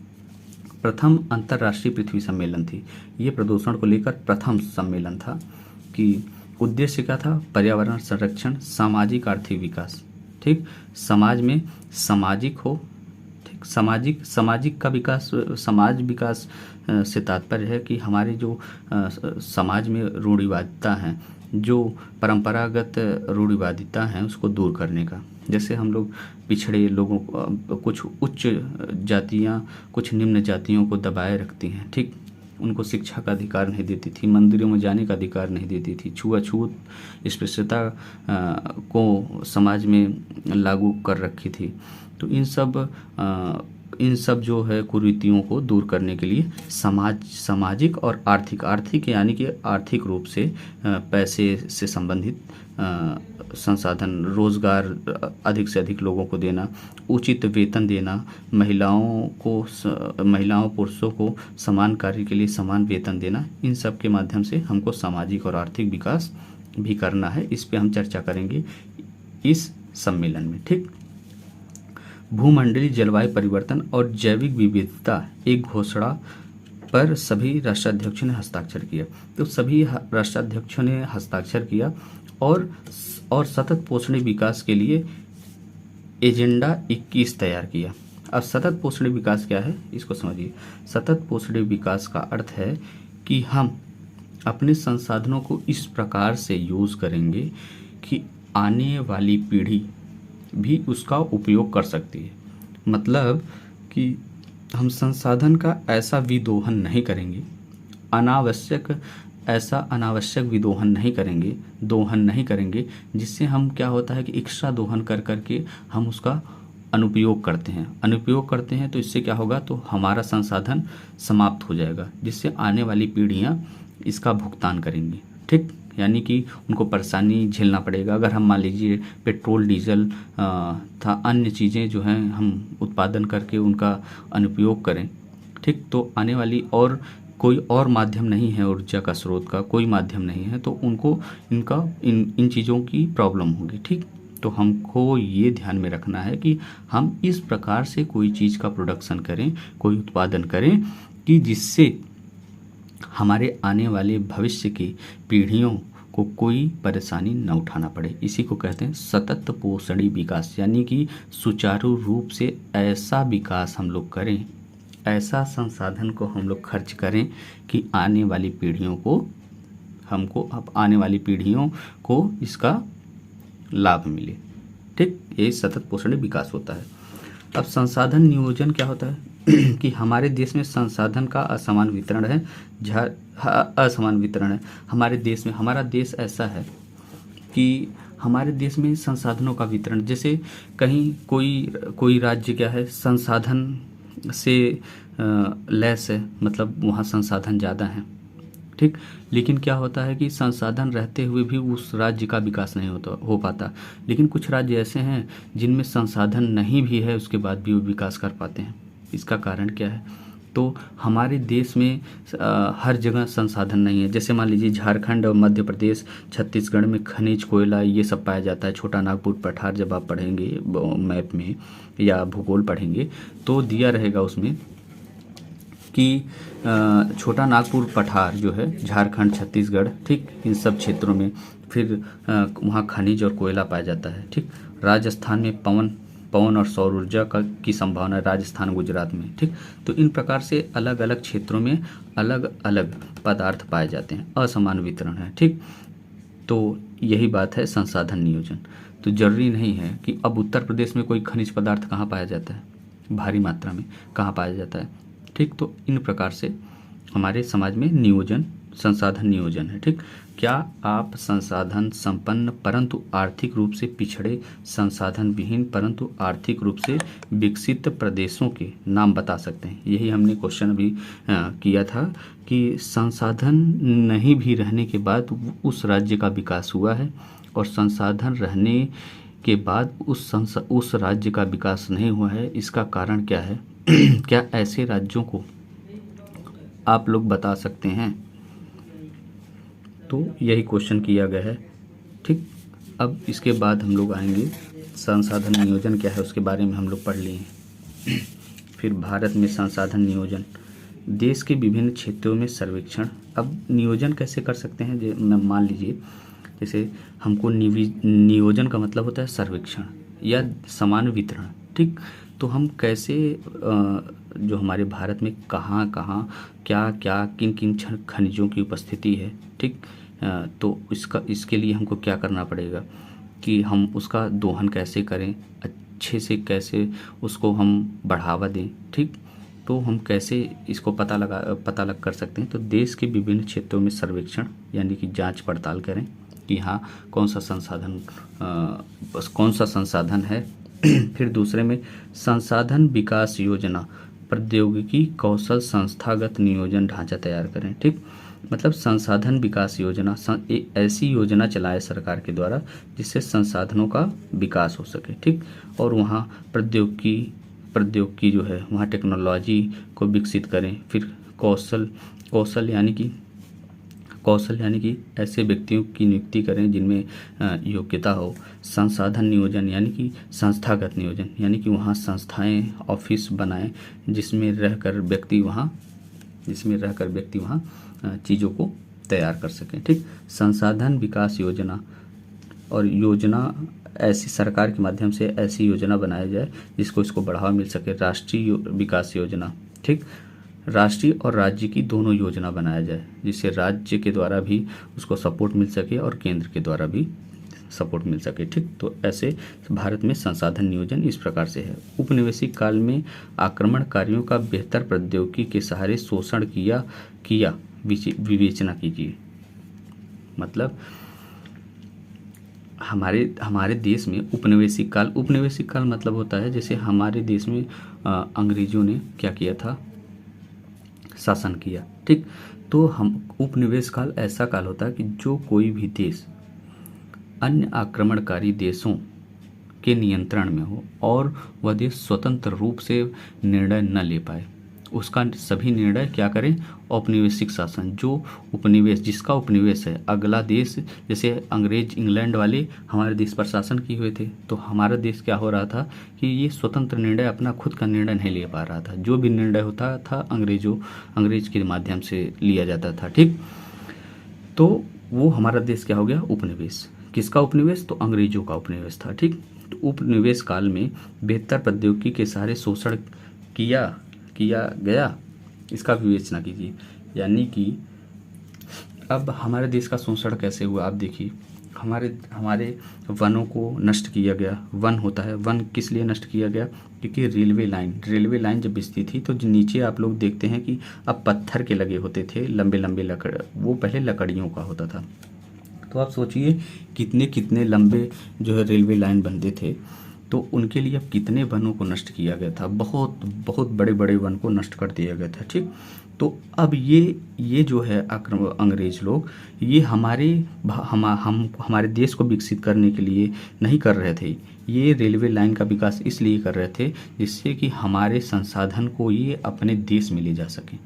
[SPEAKER 1] प्रथम अंतर्राष्ट्रीय पृथ्वी सम्मेलन थी ये, प्रदूषण को लेकर प्रथम सम्मेलन था। कि उद्देश्य क्या था, पर्यावरण संरक्षण, सामाजिक आर्थिक विकास। ठीक, समाज में सामाजिक हो, ठीक, सामाजिक का विकास, समाज विकास से तात्पर्य है कि हमारे जो समाज में रूढ़िवादिता हैं, जो परंपरागत रूढ़िवादिता हैं उसको दूर करने का। जैसे हम लोग पिछड़े लोगों को, कुछ उच्च जातियाँ कुछ निम्न जातियों को दबाए रखती हैं, ठीक। उनको शिक्षा का अधिकार नहीं देती थी, मंदिरों में जाने का अधिकार नहीं देती थी, छुआछूत स्पृश्यता को समाज में लागू कर रखी थी। तो इन सब जो है कुरीतियों को दूर करने के लिए सामाजिक और आर्थिक यानी कि आर्थिक रूप से पैसे से संबंधित संसाधन, रोजगार अधिक से अधिक लोगों को देना, उचित वेतन देना, महिलाओं पुरुषों को समान कार्य के लिए समान वेतन देना, इन सब के माध्यम से हमको सामाजिक और आर्थिक विकास भी करना है। इस पे हम चर्चा करेंगे इस सम्मेलन में, ठीक। भूमंडलीय जलवायु परिवर्तन और जैविक विविधता एक घोषणा पर सभी राष्ट्राध्यक्षों ने हस्ताक्षर किया। तो सभी राष्ट्राध्यक्षों ने हस्ताक्षर किया और सतत पोषणीय विकास के लिए एजेंडा 21 तैयार किया। अब सतत पोषणीय विकास क्या है, इसको समझिए। सतत पोषणीय विकास का अर्थ है कि हम अपने संसाधनों को इस प्रकार से यूज़ करेंगे कि आने वाली पीढ़ी भी उसका उपयोग कर सकती है। मतलब कि हम संसाधन का ऐसा विदोहन नहीं करेंगे, अनावश्यक विदोहन नहीं करेंगे जिससे हम क्या होता है कि एक्स्ट्रा दोहन कर करके हम उसका अनुपयोग करते हैं तो इससे क्या होगा, तो हमारा संसाधन समाप्त हो जाएगा, जिससे आने वाली पीढ़ियां इसका भुगतान करेंगी, ठीक। यानी कि उनको परेशानी झेलना पड़ेगा। अगर हम मान लीजिए पेट्रोल डीजल था अन्य चीज़ें जो हैं हम उत्पादन करके उनका अनुपयोग करें, ठीक, तो आने वाली और कोई और माध्यम नहीं है, ऊर्जा का स्रोत का कोई माध्यम नहीं है, तो उनको इन चीज़ों की प्रॉब्लम होगी, ठीक। तो हमको ये ध्यान में रखना है कि हम इस प्रकार से कोई चीज़ का प्रोडक्शन करें, कोई उत्पादन करें कि जिससे हमारे आने वाले भविष्य की पीढ़ियों को कोई परेशानी न उठाना पड़े। इसी को कहते हैं सतत पोषणीय विकास, यानी कि सुचारू रूप से ऐसा विकास हम लोग करें, ऐसा संसाधन को हम लोग खर्च करें कि आने वाली पीढ़ियों को इसका लाभ मिले, ठीक। ये सतत पोषणीय विकास होता है। अब संसाधन नियोजन क्या होता है कि हमारे देश में संसाधन का असमान वितरण है। हमारे देश में, हमारा देश ऐसा है कि हमारे देश में संसाधनों का वितरण, जैसे कहीं कोई राज्य क्या है संसाधन से लेस है, मतलब वहाँ संसाधन ज़्यादा हैं, ठीक। लेकिन क्या होता है कि संसाधन रहते हुए भी उस राज्य का विकास नहीं हो पाता। लेकिन कुछ राज्य ऐसे हैं जिनमें संसाधन नहीं भी है, उसके बाद भी वो विकास कर पाते हैं। इसका कारण क्या है, तो हमारे देश में हर जगह संसाधन नहीं है। जैसे मान लीजिए झारखंड और मध्य प्रदेश, छत्तीसगढ़ में खनिज, कोयला ये सब पाया जाता है। छोटा नागपुर पठार जब आप पढ़ेंगे मैप में या भूगोल पढ़ेंगे तो दिया रहेगा उसमें कि छोटा नागपुर पठार जो है झारखंड, छत्तीसगढ़, ठीक, इन सब क्षेत्रों में फिर वहाँ खनिज और कोयला पाया जाता है, ठीक। राजस्थान में पवन और सौर ऊर्जा की संभावना है, राजस्थान, गुजरात में, ठीक। तो इन प्रकार से अलग अलग क्षेत्रों में अलग अलग पदार्थ पाए जाते हैं, असमान वितरण है, ठीक। तो यही बात है संसाधन नियोजन। तो जरूरी नहीं है कि अब उत्तर प्रदेश में कोई खनिज पदार्थ कहाँ पाया जाता है, भारी मात्रा में कहाँ पाया जाता है, ठीक। तो इन प्रकार से हमारे समाज में संसाधन नियोजन है, ठीक। क्या आप संसाधन संपन्न परंतु आर्थिक रूप से पिछड़े, संसाधन विहीन परंतु आर्थिक रूप से विकसित प्रदेशों के नाम बता सकते हैं? यही हमने क्वेश्चन अभी किया था कि संसाधन नहीं भी रहने के बाद उस राज्य का विकास हुआ है और संसाधन रहने के बाद उस राज्य का विकास नहीं हुआ है। इसका कारण क्या है? क्या ऐसे राज्यों को आप लोग बता सकते हैं? तो यही क्वेश्चन किया गया है, ठीक। अब इसके बाद हम लोग आएंगे संसाधन नियोजन क्या है, उसके बारे में हम लोग पढ़ लिए हैं। फिर भारत में संसाधन नियोजन, देश के विभिन्न क्षेत्रों में सर्वेक्षण। अब नियोजन कैसे कर सकते हैं? मान लीजिए जैसे हमको नियोजन का मतलब होता है सर्वेक्षण या समान वितरण, ठीक। तो हम कैसे जो हमारे भारत में कहाँ कहाँ क्या क्या किन किन खनिजों की उपस्थिति है, ठीक। तो इसके लिए हमको क्या करना पड़ेगा कि हम उसका दोहन कैसे करें, अच्छे से कैसे उसको हम बढ़ावा दें। ठीक, तो हम कैसे इसको पता लग कर सकते हैं। तो देश के विभिन्न क्षेत्रों में सर्वेक्षण यानी कि जांच पड़ताल करें कि हाँ कौन सा संसाधन है। फिर दूसरे में संसाधन विकास योजना, प्रौद्योगिकी कौशल संस्थागत नियोजन ढांचा तैयार करें। ठीक, मतलब संसाधन विकास योजना एक ऐसी योजना चलाए सरकार के द्वारा जिससे संसाधनों का विकास हो सके। ठीक, और वहाँ प्रौद्योगिकी जो है वहाँ टेक्नोलॉजी को विकसित करें। फिर कौशल यानी कि ऐसे व्यक्तियों की नियुक्ति करें जिनमें योग्यता हो। संसाधन नियोजन यानी कि संस्थागत नियोजन यानी कि वहाँ संस्थाएं ऑफिस बनाएं जिसमें रहकर व्यक्ति वहाँ चीज़ों को तैयार कर सकें। ठीक, संसाधन विकास योजना और योजना ऐसी सरकार के माध्यम से ऐसी योजना बनाया जाए जिसको इसको बढ़ावा मिल सके। राष्ट्रीय विकास योजना, ठीक, राष्ट्रीय और राज्य की दोनों योजना बनाया जाए जिससे राज्य के द्वारा भी उसको सपोर्ट मिल सके और केंद्र के द्वारा भी सपोर्ट मिल सके। ठीक, तो ऐसे भारत में संसाधन नियोजन इस प्रकार से है। उपनिवेशिक काल में आक्रमणकारियों का बेहतर प्रौद्योगिकी के सहारे शोषण किया विवेचना कीजिए। मतलब हमारे देश में उपनिवेशिक काल मतलब होता है जैसे हमारे देश में अंग्रेजों ने क्या किया था, शासन किया। ठीक, तो हम उपनिवेश काल ऐसा काल होता है कि जो कोई भी देश अन्य आक्रमणकारी देशों के नियंत्रण में हो और वह देश स्वतंत्र रूप से निर्णय न ले पाए, उसका सभी निर्णय क्या करें, औपनिवेशिक शासन। जिसका उपनिवेश है, अगला देश, जैसे अंग्रेज इंग्लैंड वाले हमारे देश पर शासन किए हुए थे, तो हमारा देश क्या हो रहा था कि ये स्वतंत्र निर्णय, अपना खुद का निर्णय नहीं ले पा रहा था। जो भी निर्णय होता था अंग्रेज के माध्यम से लिया जाता था। ठीक, तो वो हमारा देश क्या हो गया, उपनिवेश। किसका उपनिवेश, तो अंग्रेजों का उपनिवेश था। ठीक, तो उपनिवेश काल में बेहतर प्रौद्योगिकी के सहारे शोषण किया गया, इसका विवेचना कीजिए। यानी कि अब हमारे देश का शोषण कैसे हुआ, आप देखिए। हमारे वनों को नष्ट किया गया। वन होता है, वन किस लिए नष्ट किया गया, क्योंकि रेलवे लाइन जब बिछती थी तो जो नीचे आप लोग देखते हैं कि अब पत्थर के लगे होते थे, लंबे लंबे लकड़, वो पहले लकड़ियों का होता था। तो आप सोचिए कितने लंबे जो है रेलवे लाइन बनते थे, तो उनके लिए अब कितने वनों को नष्ट किया गया था। बहुत बड़े बड़े वन को नष्ट कर दिया गया था। ठीक, तो अब ये जो है अंग्रेज लोग, ये हमारे देश को विकसित करने के लिए नहीं कर रहे थे। ये रेलवे लाइन का विकास इसलिए कर रहे थे जिससे कि हमारे संसाधन को ये अपने देश में ले जा सकें।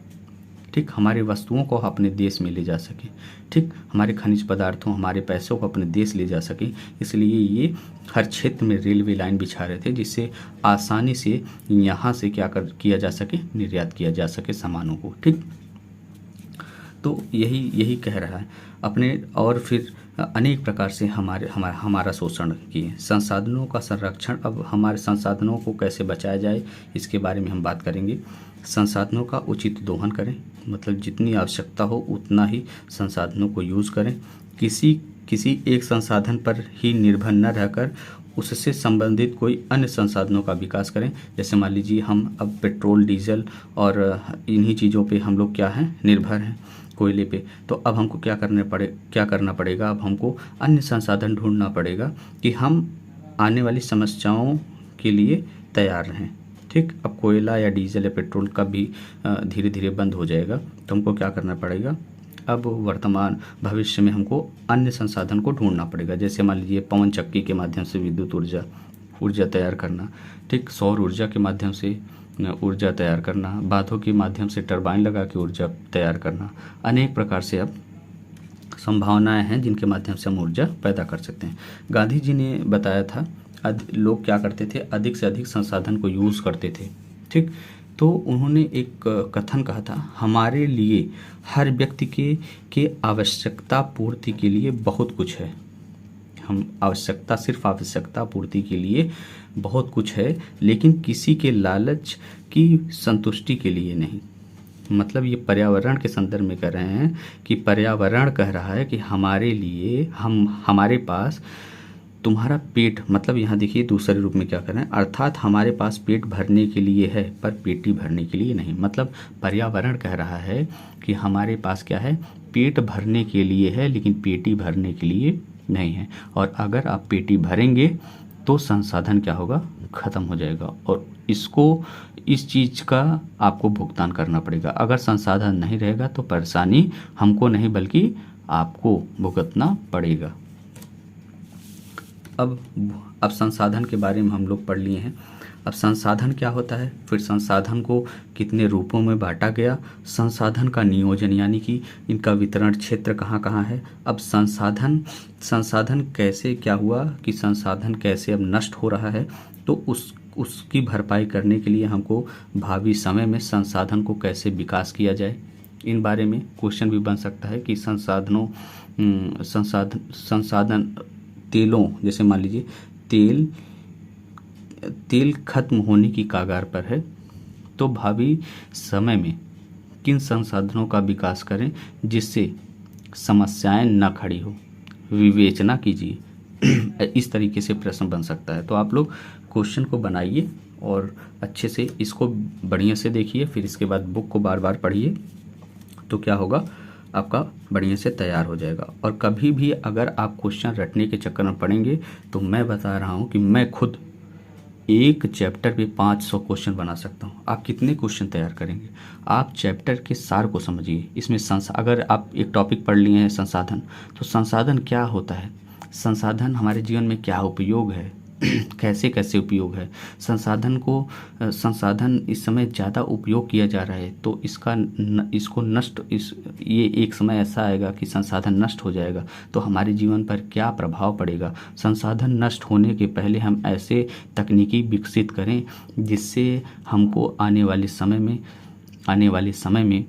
[SPEAKER 1] ठीक, हमारे वस्तुओं को अपने देश में ले जा सके। ठीक, हमारे खनिज पदार्थों, हमारे पैसों को अपने देश ले जा सके। इसलिए ये हर क्षेत्र में रेलवे लाइन बिछा रहे थे जिससे आसानी से यहाँ से किया जा सके, निर्यात किया जा सके सामानों को। ठीक, तो यही कह रहा है अपने। और फिर अनेक प्रकार से हमारा शोषण किए। संसाधनों का संरक्षण, अब हमारे संसाधनों को कैसे बचाया जाए इसके बारे में हम बात करेंगे। संसाधनों का उचित दोहन करें, मतलब जितनी आवश्यकता हो उतना ही संसाधनों को यूज़ करें। किसी एक संसाधन पर ही निर्भर न रहकर उससे संबंधित कोई अन्य संसाधनों का विकास करें। जैसे मान लीजिए हम अब पेट्रोल, डीजल और इन्हीं चीज़ों पे हम लोग क्या हैं, निर्भर हैं, कोयले पे। तो अब हमको क्या करना पड़ेगा, अब हमको अन्य संसाधन ढूंढना पड़ेगा कि हम आने वाली समस्याओं के लिए तैयार रहें। ठीक, अब कोयला या डीजल या पेट्रोल का भी धीरे धीरे बंद हो जाएगा, तो हमको क्या करना पड़ेगा, अब वर्तमान भविष्य में हमको अन्य संसाधन को ढूंढना पड़ेगा। जैसे मान लीजिए पवन चक्की के माध्यम से विद्युत ऊर्जा तैयार करना। ठीक, सौर ऊर्जा के माध्यम से ऊर्जा तैयार करना, बांधों के माध्यम से टरबाइन लगा के ऊर्जा तैयार करना। अनेक प्रकार से अब संभावनाएं हैं जिनके माध्यम से हम ऊर्जा पैदा कर सकते हैं। गांधी जी ने बताया था लोग क्या करते थे, अधिक से अधिक संसाधन को यूज़ करते थे। ठीक, तो उन्होंने एक कथन कहा था, हमारे लिए हर व्यक्ति के आवश्यकता पूर्ति के लिए बहुत कुछ है। सिर्फ आवश्यकता पूर्ति के लिए बहुत कुछ है, लेकिन किसी के लालच की संतुष्टि के लिए नहीं। मतलब ये पर्यावरण के संदर्भ में कह रहे हैं कि पर्यावरण कह रहा है कि हमारे लिए हमारे पास तुम्हारा पेट, मतलब यहाँ देखिए दूसरे रूप में क्या कर रहे हैं, अर्थात हमारे पास पेट भरने के लिए है पर पेटी भरने के लिए नहीं। मतलब पर्यावरण कह रहा है कि हमारे पास क्या है, पेट भरने के लिए है लेकिन पेटी भरने के लिए नहीं है। और अगर आप पेटी भरेंगे तो संसाधन क्या होगा, ख़त्म हो जाएगा और इस चीज़ का आपको भुगतान करना पड़ेगा। अगर संसाधन नहीं रहेगा तो परेशानी हमको नहीं बल्कि आपको भुगतना पड़ेगा। अब संसाधन के बारे में हम लोग पढ़ लिए हैं। अब संसाधन क्या होता है, फिर संसाधन को कितने रूपों में बांटा गया, संसाधन का नियोजन यानी कि इनका वितरण क्षेत्र कहाँ कहाँ है। अब संसाधन कैसे क्या हुआ कि संसाधन कैसे अब नष्ट हो रहा है, तो उसकी भरपाई करने के लिए हमको भावी समय में संसाधन को कैसे विकास किया जाए, इन बारे में क्वेश्चन भी बन सकता है कि संसाधन तेलों, जैसे मान लीजिए तेल खत्म होने की कगार पर है, तो भावी समय में किन संसाधनों का विकास करें जिससे समस्याएं न खड़ी हो, विवेचना कीजिए। इस तरीके से प्रश्न बन सकता है। तो आप लोग क्वेश्चन को बनाइए और अच्छे से इसको बढ़िया से देखिए, फिर इसके बाद बुक को बार बार पढ़िए, तो क्या होगा, आपका बढ़िया से तैयार हो जाएगा। और कभी भी अगर आप क्वेश्चन रटने के चक्कर में पड़ेंगे तो मैं बता रहा हूँ कि मैं खुद एक चैप्टर पे 500 क्वेश्चन बना सकता हूँ। आप कितने क्वेश्चन तैयार करेंगे, आप चैप्टर के सार को समझिए। इसमें अगर आप एक टॉपिक पढ़ लिए हैं संसाधन, तो संसाधन क्या होता है, संसाधन हमारे जीवन में क्या उपयोग है, कैसे कैसे उपयोग है, संसाधन इस समय ज़्यादा उपयोग किया जा रहा है तो ये एक समय ऐसा आएगा कि संसाधन नष्ट हो जाएगा तो हमारे जीवन पर क्या प्रभाव पड़ेगा। संसाधन नष्ट होने के पहले हम ऐसे तकनीकी विकसित करें जिससे हमको आने वाले समय में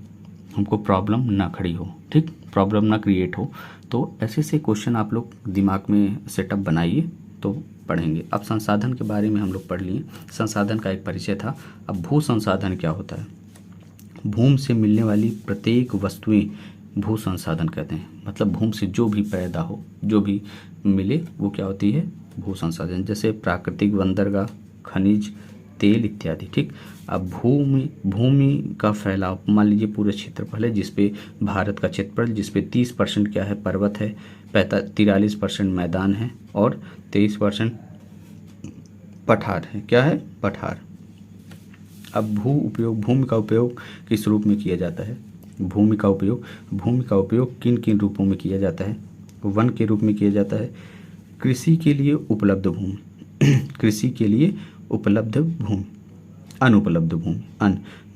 [SPEAKER 1] हमको प्रॉब्लम ना खड़ी हो, ठीक, प्रॉब्लम ना क्रिएट हो। तो ऐसे क्वेश्चन आप लोग दिमाग में सेटअप बनाइए तो पढ़ेंगे। अब संसाधन के बारे में हम लोग पढ़ लिए, संसाधन का एक परिचय था। अब भू संसाधन क्या होता है, भूमि से मिलने वाली प्रत्येक वस्तुएं भू संसाधन कहते हैं। मतलब भूमि से जो भी पैदा हो, जो भी मिले, वो क्या होती है, भू संसाधन। जैसे प्राकृतिक बंदरगाह, खनिज, तेल इत्यादि, ठीक। अब भूमि का फैलाव, मान लीजिए पूरे क्षेत्रफल है जिसपे भारत का क्षेत्रफल, जिसपे 30% क्या है, पर्वत है, 43% मैदान है और 23% पठार है। क्या है, पठार। अब भूमि का उपयोग किस रूप में किया जाता है, भूमि का उपयोग किन किन रूपों में किया जाता है। वन के रूप में किया जाता है, कृषि के लिए उपलब्ध भूमि कृषि के लिए उपलब्ध भूमि, अनुपलब्ध भूमि,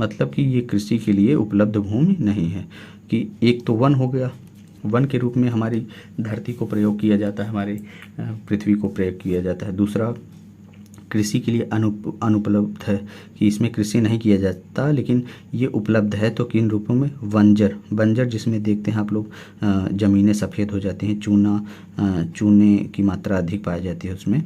[SPEAKER 1] मतलब कि ये कृषि के लिए उपलब्ध भूमि नहीं है। कि एक तो वन हो गया, वन के रूप में हमारी धरती को प्रयोग किया जाता है, हमारे पृथ्वी को प्रयोग किया जाता है। दूसरा कृषि के लिए अनुपलब्ध है कि इसमें कृषि नहीं किया जाता, लेकिन ये उपलब्ध है तो किन रूपों में, बंजर जिसमें देखते हैं आप लोग ज़मीनें सफ़ेद हो जाती हैं, चूने की मात्रा अधिक पाई जाती है उसमें,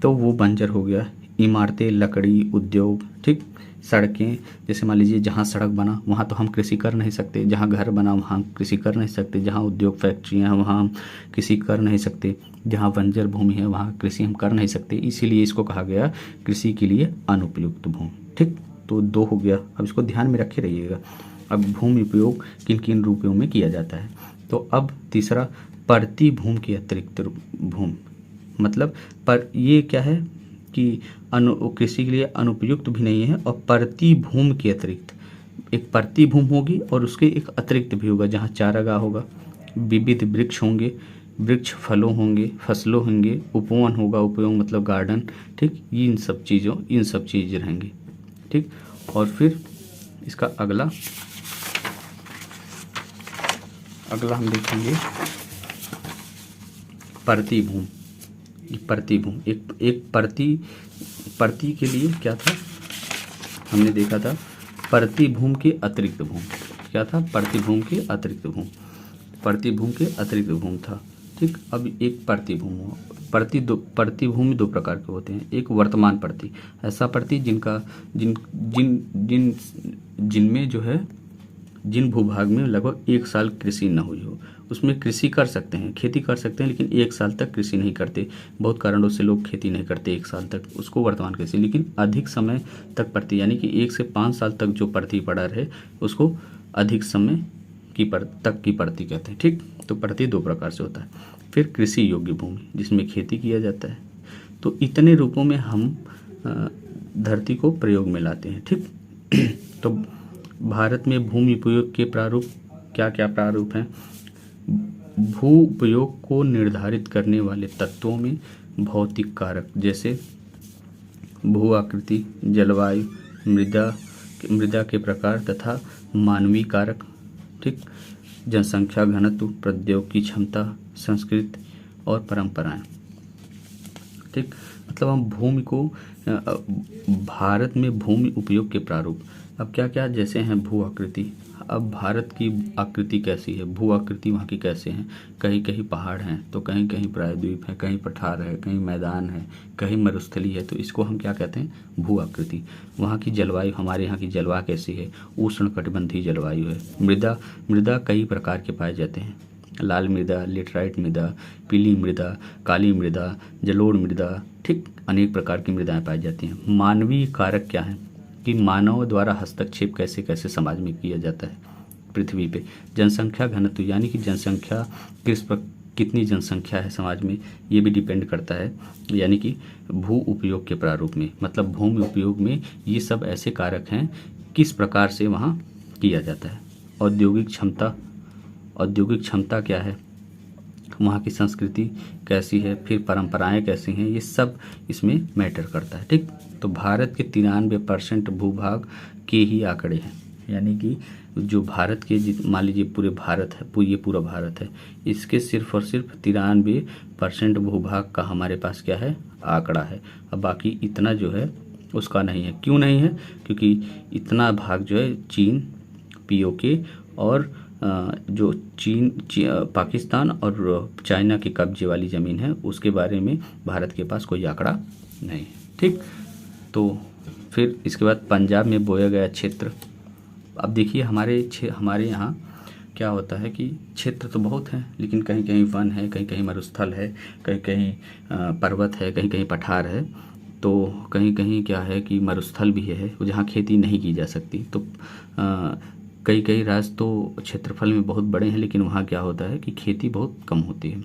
[SPEAKER 1] तो वो बंजर हो गया। इमारतें, लकड़ी, उद्योग, ठीक, सड़कें, जैसे मान लीजिए जहाँ सड़क बना वहाँ तो हम कृषि कर नहीं सकते, जहाँ घर बना वहाँ हम कृषि कर नहीं सकते, जहाँ उद्योग फैक्ट्रियाँ हैं वहाँ हम कृषि कर नहीं सकते, जहाँ बंजर भूमि है वहाँ कृषि हम कर नहीं सकते, इसीलिए इसको कहा गया कृषि के लिए अनुपयुक्त भूमि, ठीक। तो 2 हो गया, अब इसको ध्यान में रखे रहिएगा। अब भूमि उपयोग किन किन रूपों में किया जाता है। तो अब तीसरा, परती भूमि के अतिरिक्त भूमि, मतलब पर ये क्या है कि कृषि के लिए अनुपयुक्त भी नहीं है, और परती भूमि के अतिरिक्त, एक परती भूमि होगी और उसके एक अतिरिक्त भी होगा जहाँ चारागाह होगा, विविध वृक्ष होंगे, फसलों होंगे, उपवन होगा, उपयोग मतलब गार्डन, ठीक, इन सब चीज़ रहेंगी, ठीक। और फिर इसका अगला हम देखेंगे परती भूमि। एक परती के लिए क्या था, हमने देखा था परती भूमि के अतिरिक्त भूमि, क्या था, परती भूमि के अतिरिक्त भूमि था, ठीक। अब एक परती भूमि 2 प्रकार के होते हैं। एक वर्तमान परती, ऐसा परती जिनमें जो है जिन भूभाग में लगभग 1 साल कृषि न हुई हो, उसमें कृषि कर सकते हैं, खेती कर सकते हैं, लेकिन 1 साल तक कृषि नहीं करते। बहुत कारणों से लोग खेती नहीं करते 1 साल तक, उसको वर्तमान कृषि। लेकिन अधिक समय तक प्रति, यानी कि 1 से 5 साल तक जो प्रति पड़ा रहे, उसको अधिक समय तक की प्रति कहते हैं। ठीक, तो प्रति 2 प्रकार से होता है। फिर कृषि योग्य भूमि, जिसमें खेती किया जाता है। तो इतने रूपों में हम धरती को प्रयोग में लाते हैं। ठीक, तो भारत में भूमि उपयोग के प्रारूप क्या क्या प्रारूप हैं? भू उपयोग को निर्धारित करने वाले तत्वों में भौतिक कारक जैसे भू आकृति, जलवायु, मृदा के प्रकार तथा मानवीय कारक, ठीक, जनसंख्या घनत्व, प्रौद्योगिकी क्षमता, संस्कृति और परंपराएं। ठीक, मतलब हम भूमि को भारत में भूमि उपयोग के प्रारूप, अब क्या क्या जैसे हैं भू आकृति। अब भारत की आकृति कैसी है, भू आकृति वहाँ की कैसे हैं? कहीं कहीं पहाड़ हैं, तो कहीं कहीं प्रायद्वीप है, कहीं पठार है, कहीं मैदान है, कहीं मरुस्थली है, तो इसको हम क्या कहते हैं? भू आकृति। वहाँ की जलवायु, हमारे यहाँ की जलवायु कैसी है? उष्णकटिबंधीय जलवायु है। मृदा कई प्रकार के पाए जाते हैं, लाल मृदा, लेटराइट मृदा, पीली मृदा, काली मृदा, जलोढ़ मृदा, ठीक, अनेक प्रकार की मृदाएं पाई जाती हैं। मानवीय कारक क्या है कि मानव द्वारा हस्तक्षेप कैसे कैसे समाज में किया जाता है पृथ्वी पे। जनसंख्या घनत्व, यानी कि जनसंख्या कितनी जनसंख्या है समाज में, ये भी डिपेंड करता है, यानी कि भू उपयोग के प्रारूप में, मतलब भूमि उपयोग में ये सब ऐसे कारक हैं किस प्रकार से वहाँ किया जाता है। औद्योगिक क्षमता क्या है, वहाँ की संस्कृति कैसी है, फिर परंपराएं कैसी हैं, ये सब इसमें मैटर करता है। ठीक, तो भारत के 93% भूभाग के ही आंकड़े हैं, यानी कि जो भारत के मान लीजिए पूरे भारत है, ये पूरा भारत है, इसके सिर्फ और सिर्फ 93% भूभाग का हमारे पास क्या है? आंकड़ा है। अब बाकी इतना जो है उसका नहीं है। क्यों नहीं है? क्योंकि इतना भाग जो है चीन, पीओके और जो पाकिस्तान और चाइना के कब्जे वाली ज़मीन है, उसके बारे में भारत के पास कोई आंकड़ा नहीं है। ठीक, तो फिर इसके बाद पंजाब में बोया गया क्षेत्र। अब देखिए हमारे यहाँ क्या होता है कि क्षेत्र तो बहुत हैं, लेकिन कहीं कहीं वन है, कहीं कहीं मरुस्थल है, कहीं कहीं पर्वत है, कहीं कहीं पठार है, तो कहीं कहीं क्या है कि मरुस्थल भी है जहाँ खेती नहीं की जा सकती। तो कई कई राज्य तो क्षेत्रफल में बहुत बड़े हैं, लेकिन वहाँ क्या होता है कि खेती बहुत कम होती है।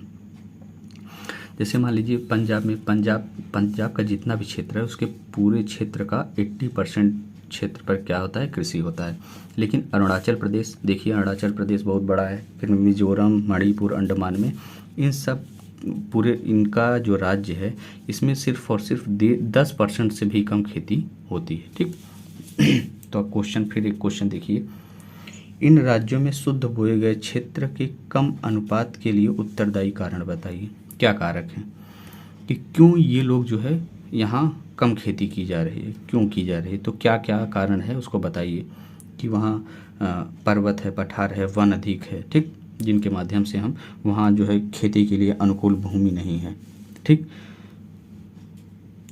[SPEAKER 1] जैसे मान लीजिए पंजाब का जितना भी क्षेत्र है, उसके पूरे क्षेत्र का 80% क्षेत्र पर क्या होता है? कृषि होता है। लेकिन अरुणाचल प्रदेश, देखिए अरुणाचल प्रदेश बहुत बड़ा है, फिर मिजोरम, मणिपुर, अंडमान में, इन सब पूरे इनका जो राज्य है, इसमें सिर्फ और सिर्फ 10% से भी कम खेती होती है। ठीक, तो अब फिर एक क्वेश्चन देखिए, इन राज्यों में शुद्ध बोए गए क्षेत्र के कम अनुपात के लिए उत्तरदायी कारण बताइए। क्या कारक हैं कि क्यों ये लोग जो है यहाँ कम खेती की जा रही है, क्यों की जा रही है? तो क्या क्या कारण है उसको बताइए कि वहाँ पर्वत है, पठार है, वन अधिक है, ठीक, जिनके माध्यम से हम वहाँ जो है खेती के लिए अनुकूल भूमि नहीं है। ठीक,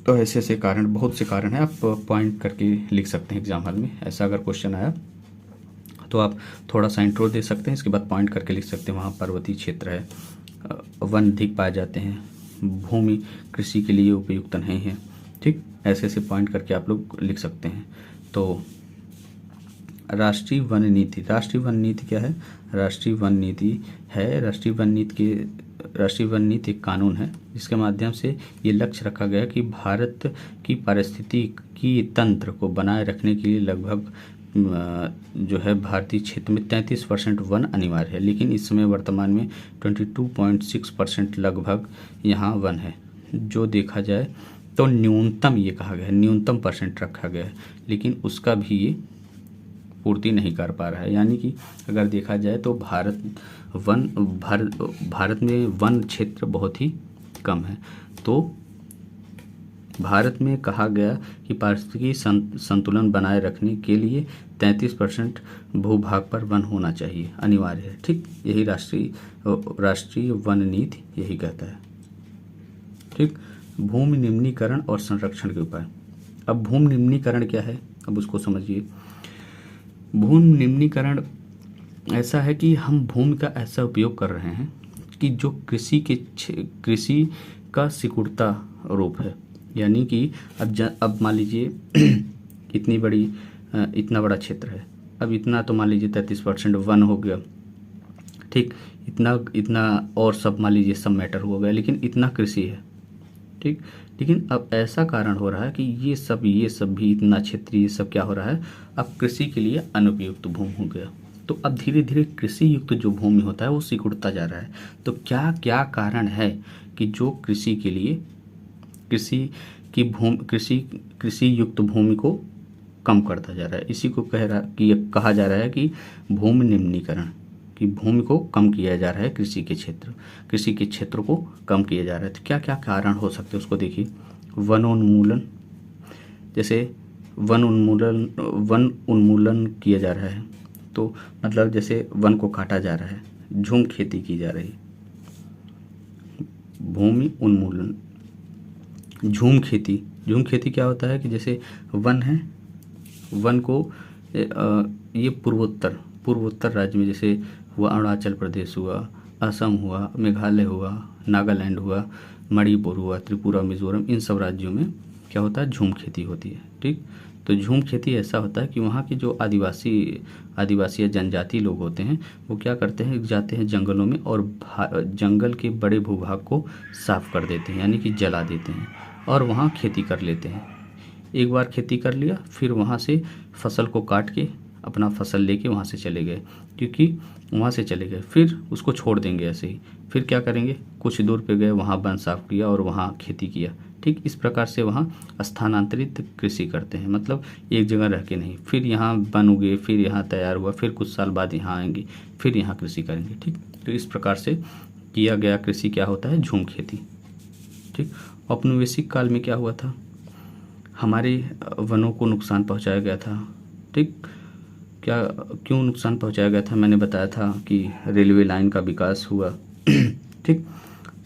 [SPEAKER 1] तो ऐसे ऐसे कारण, बहुत से कारण हैं, आप पॉइंट करके लिख सकते हैं एग्जाम हॉल में। ऐसा अगर क्वेश्चन आया तो आप थोड़ा सा इंट्रो दे सकते हैं, इसके बाद पॉइंट करके लिख सकते हैं। वहाँ पर्वतीय क्षेत्र है, वन अधिक पाए जाते हैं, भूमि कृषि के लिए उपयुक्त नहीं है। ठीक, ऐसे ऐसे पॉइंट करके आप लोग लिख सकते हैं। तो राष्ट्रीय वन नीति क्या है? राष्ट्रीय वन नीति एक कानून है जिसके माध्यम से ये लक्ष्य रखा गया कि भारत की पारिस्थितिकी तंत्र को बनाए रखने के लिए लगभग जो है भारतीय क्षेत्र में 33% वन अनिवार्य है, लेकिन इस समय वर्तमान में 22.6% लगभग यहाँ वन है। जो देखा जाए तो न्यूनतम, ये कहा गया है न्यूनतम % रखा गया है, लेकिन उसका भी ये पूर्ति नहीं कर पा रहा है। यानी कि अगर देखा जाए तो भारत में वन क्षेत्र बहुत ही कम है। तो भारत में कहा गया कि पारिस्थितिकी संतुलन बनाए रखने के लिए 33% भूभाग पर वन होना चाहिए, अनिवार्य है। ठीक, यही राष्ट्रीय वन नीति यही कहता है। ठीक, भूमि निम्नीकरण और संरक्षण के उपाय। अब भूमि निम्नीकरण क्या है, अब उसको समझिए। भूमि निम्नीकरण ऐसा है कि हम भूमि का ऐसा उपयोग कर रहे हैं कि जो कृषि का सिकुड़ता रूप है। यानी कि अब मान लीजिए इतनी बड़ी इतना बड़ा क्षेत्र है, अब इतना तो मान लीजिए 33% वन हो गया, ठीक, इतना इतना और सब मान लीजिए सब मैटर हो गया, लेकिन इतना कृषि है, ठीक। लेकिन अब ऐसा कारण हो रहा है कि ये सब भी इतना क्षेत्र, ये सब क्या हो रहा है, अब कृषि के लिए अनुपयुक्त भूमि हो गया। तो अब धीरे धीरे कृषि युक्त जो भूमि होता है वो सिकुड़ता जा रहा है। तो क्या क्या कारण है कि जो कृषि के लिए कृषि युक्त भूमि को कम करता जा रहा है। इसी को कहा जा रहा है कि भूमि निम्नीकरण, कि भूमि को कम किया जा रहा है, कृषि के क्षेत्र को कम किया जा रहा है। तो क्या क्या कारण हो सकते हैं उसको देखिए। वनोन्मूलन, जैसे वन उन्मूलन किया जा रहा है, तो मतलब जैसे वन को काटा जा रहा है, झूम खेती की जा रही है, भूमि उन्मूलन। झूम खेती क्या होता है कि जैसे वन है, वन को ये पूर्वोत्तर राज्य में जैसे हुआ, अरुणाचल प्रदेश हुआ, असम हुआ, मेघालय हुआ, नागालैंड हुआ, मणिपुर हुआ, त्रिपुरा, मिजोरम, इन सब राज्यों में क्या होता है, झूम खेती होती है, ठीक। तो झूम खेती ऐसा होता है कि वहाँ के जो आदिवासी या जनजाति लोग होते हैं वो क्या करते हैं, जाते हैं जंगलों में और जंगल के बड़े भूभाग को साफ कर देते हैं, यानी कि जला देते हैं और वहाँ खेती कर लेते हैं। एक बार खेती कर लिया, फिर वहाँ से फसल को काट के अपना फसल लेके वहाँ से चले गए, फिर उसको छोड़ देंगे ऐसे ही। फिर क्या करेंगे, कुछ दूर पे गए, वहाँ वन साफ किया और वहाँ खेती किया, ठीक। इस प्रकार से वहाँ स्थानांतरित कृषि करते हैं, मतलब एक जगह रह के नहीं। फिर यहाँ वन उगे, फिर यहाँ तैयार हुआ, फिर कुछ साल बाद यहाँ आएंगे, फिर यहाँ कृषि करेंगे, ठीक। तो इस प्रकार से किया गया कृषि क्या होता है, झूम खेती, ठीक। औपनिवेशिक काल में क्या हुआ था, हमारे वनों को नुकसान पहुंचाया गया था, ठीक। क्यों नुकसान पहुंचाया गया था, मैंने बताया था कि रेलवे लाइन का विकास हुआ, ठीक।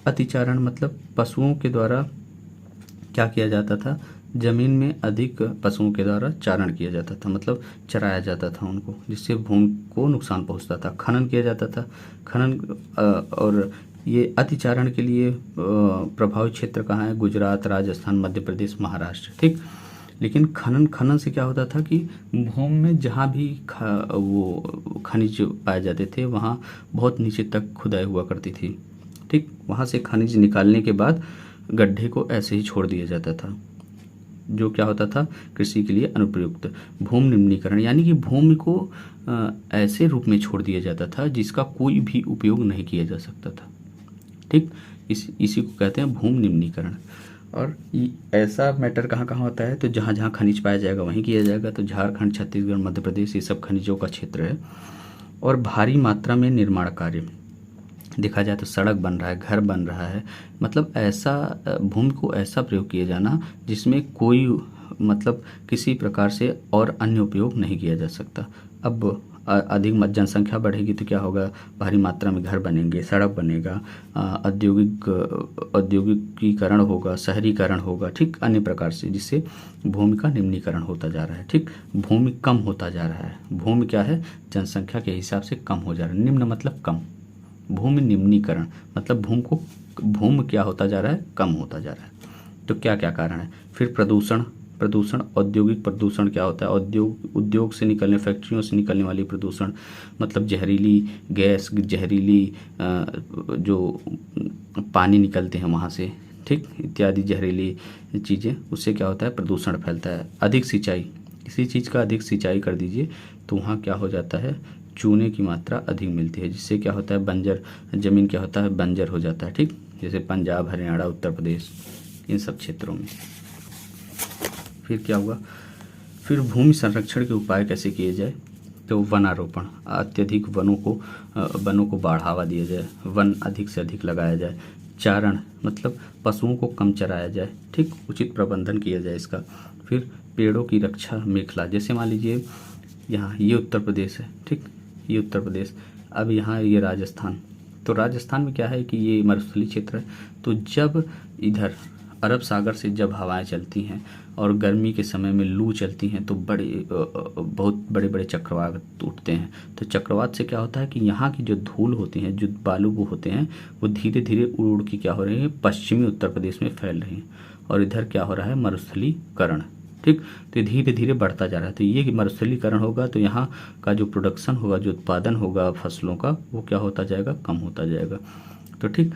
[SPEAKER 1] अतिचारण मतलब पशुओं के द्वारा क्या किया जाता था, जमीन में अधिक पशुओं के द्वारा चारण किया जाता था, मतलब चराया जाता था उनको, जिससे भूमि को नुकसान पहुंचता था। खनन किया जाता था, और ये अतिचारण के लिए प्रभावित क्षेत्र कहाँ है, गुजरात, राजस्थान, मध्य प्रदेश, महाराष्ट्र, ठीक। लेकिन खनन से क्या होता था कि भूमि में जहाँ भी वो खनिज पाए जाते थे वहाँ बहुत नीचे तक खुदाई हुआ करती थी, ठीक। वहाँ से खनिज निकालने के बाद गड्ढे को ऐसे ही छोड़ दिया जाता था, जो क्या होता था, कृषि के लिए अनुपयुक्त। भूमि निम्नीकरण यानी कि भूमि को ऐसे रूप में छोड़ दिया जाता था जिसका कोई भी उपयोग नहीं किया जा सकता था, ठीक। इसी को कहते हैं भूमि निम्नीकरण। और ऐसा मैटर कहाँ कहाँ होता है, तो जहाँ जहाँ खनिज पाया जाएगा वहीं किया जाएगा। तो झारखंड, छत्तीसगढ़, मध्य प्रदेश, ये सब खनिजों का क्षेत्र है। और भारी मात्रा में निर्माण कार्य देखा जाए तो सड़क बन रहा है, घर बन रहा है, मतलब ऐसा भूमि को ऐसा प्रयोग किया जाना जिसमें कोई मतलब किसी प्रकार से और अन्य उपयोग नहीं किया जा सकता। अब अधिक जनसंख्या बढ़ेगी तो क्या होगा, भारी मात्रा में घर बनेंगे, सड़क बनेगा, औद्योगिकीकरण होगा, शहरीकरण होगा, ठीक, अन्य प्रकार से, जिससे भूमि का निम्नीकरण होता जा रहा है, ठीक। भूमि कम होता जा रहा है। भूमि क्या है, जनसंख्या के हिसाब से कम हो जा रहा है। निम्न मतलब कम, भूमि निम्नीकरण मतलब भूमि क्या होता जा रहा है, कम होता जा रहा है। तो क्या क्या कारण है, फिर प्रदूषण, औद्योगिक प्रदूषण क्या होता है, उद्योग से निकलने, फैक्ट्रियों से निकलने वाली प्रदूषण, मतलब जहरीली गैस, जहरीली जो पानी निकलते हैं वहाँ से, ठीक, इत्यादि जहरीली चीज़ें, उससे क्या होता है, प्रदूषण फैलता है। अधिक सिंचाई, किसी चीज़ का अधिक सिंचाई कर दीजिए तो वहाँ क्या हो जाता है, चूने की मात्रा अधिक मिलती है, जिससे क्या होता है, बंजर ज़मीन क्या होता है, बंजर हो जाता है, ठीक। जैसे पंजाब, हरियाणा, उत्तर प्रदेश, इन सब क्षेत्रों में। फिर क्या हुआ, फिर भूमि संरक्षण के उपाय कैसे किए जाए, तो वनारोपण, अत्यधिक वनों को बढ़ावा दिया जाए, वन अधिक से अधिक लगाया जाए। चारण मतलब पशुओं को कम चराया जाए, ठीक, उचित प्रबंधन किया जाए इसका। फिर पेड़ों की रक्षा, मेखला, जैसे मान लीजिए यहाँ ये उत्तर प्रदेश है, ठीक, ये उत्तर प्रदेश, अब यहाँ ये राजस्थान। तो राजस्थान में क्या है कि ये मरुस्थलीय क्षेत्र है, तो जब इधर अरब सागर से जब हवाएं चलती हैं और गर्मी के समय में लू चलती हैं तो बहुत बड़े बड़े चक्रवात उठते हैं। तो चक्रवात से क्या होता है कि यहाँ की जो धूल होती हैं, जो बालू वो होते हैं, वो धीरे धीरे उड़ उड़ के क्या हो रहे हैं, पश्चिमी उत्तर प्रदेश में फैल रही हैं और इधर क्या हो रहा है, मरुस्थलीकरण। ठीक, तो धीरे धीरे बढ़ता जा रहा है। तो ये कि मरुस्थलीकरण होगा तो यहाँ का जो प्रोडक्शन होगा, जो उत्पादन होगा फसलों का, वो क्या होता जाएगा, कम होता जाएगा। तो ठीक,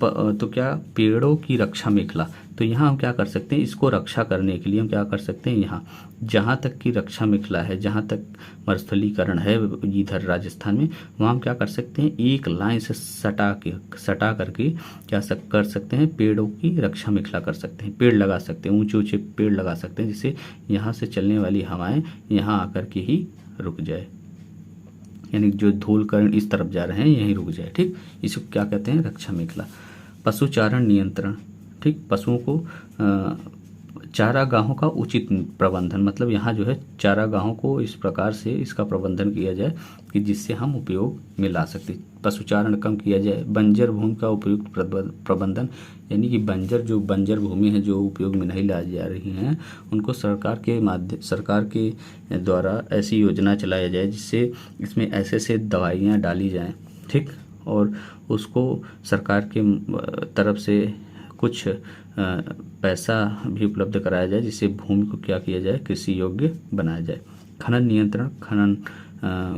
[SPEAKER 1] तो क्या पेड़ों की रक्षा मेखला, तो यहाँ हम क्या कर सकते हैं, इसको रक्षा करने के लिए हम क्या कर सकते हैं, यहाँ जहाँ तक की रक्षा मेखला है, जहाँ तक मरुस्थलीकरण है इधर राजस्थान में, वहाँ हम क्या कर सकते हैं, एक लाइन से सटा करके क्या कर सकते हैं, पेड़ों की रक्षा मेखला कर सकते हैं, पेड़ लगा सकते हैं, ऊंचे ऊंचे पेड़ लगा सकते हैं, जिससे यहाँ से चलने वाली हवाएं यहाँ आकर के ही रुक जाए, यानी जो धूल कण इस तरफ जा रहे हैं यहीं रुक जाए। ठीक, इसको क्या कहते हैं, रक्षा मेखला। पशुचारण नियंत्रण, ठीक, पशुओं को चारागाहों का उचित प्रबंधन, मतलब यहाँ जो है चारागाहों को इस प्रकार से इसका प्रबंधन किया जाए कि जिससे हम उपयोग में ला सकते, पशुचारण कम किया जाए। बंजर भूमि का उपयुक्त प्रबंधन, यानी कि बंजर भूमि है जो उपयोग में नहीं लाई जा रही हैं, उनको सरकार के द्वारा ऐसी योजना चलाया जाए जिससे इसमें ऐसे दवाइयाँ डाली जाएं। ठीक, और उसको सरकार के तरफ से कुछ पैसा भी उपलब्ध कराया जाए जिससे भूमि को क्या किया जाए, कृषि योग्य बनाया जाए। खनन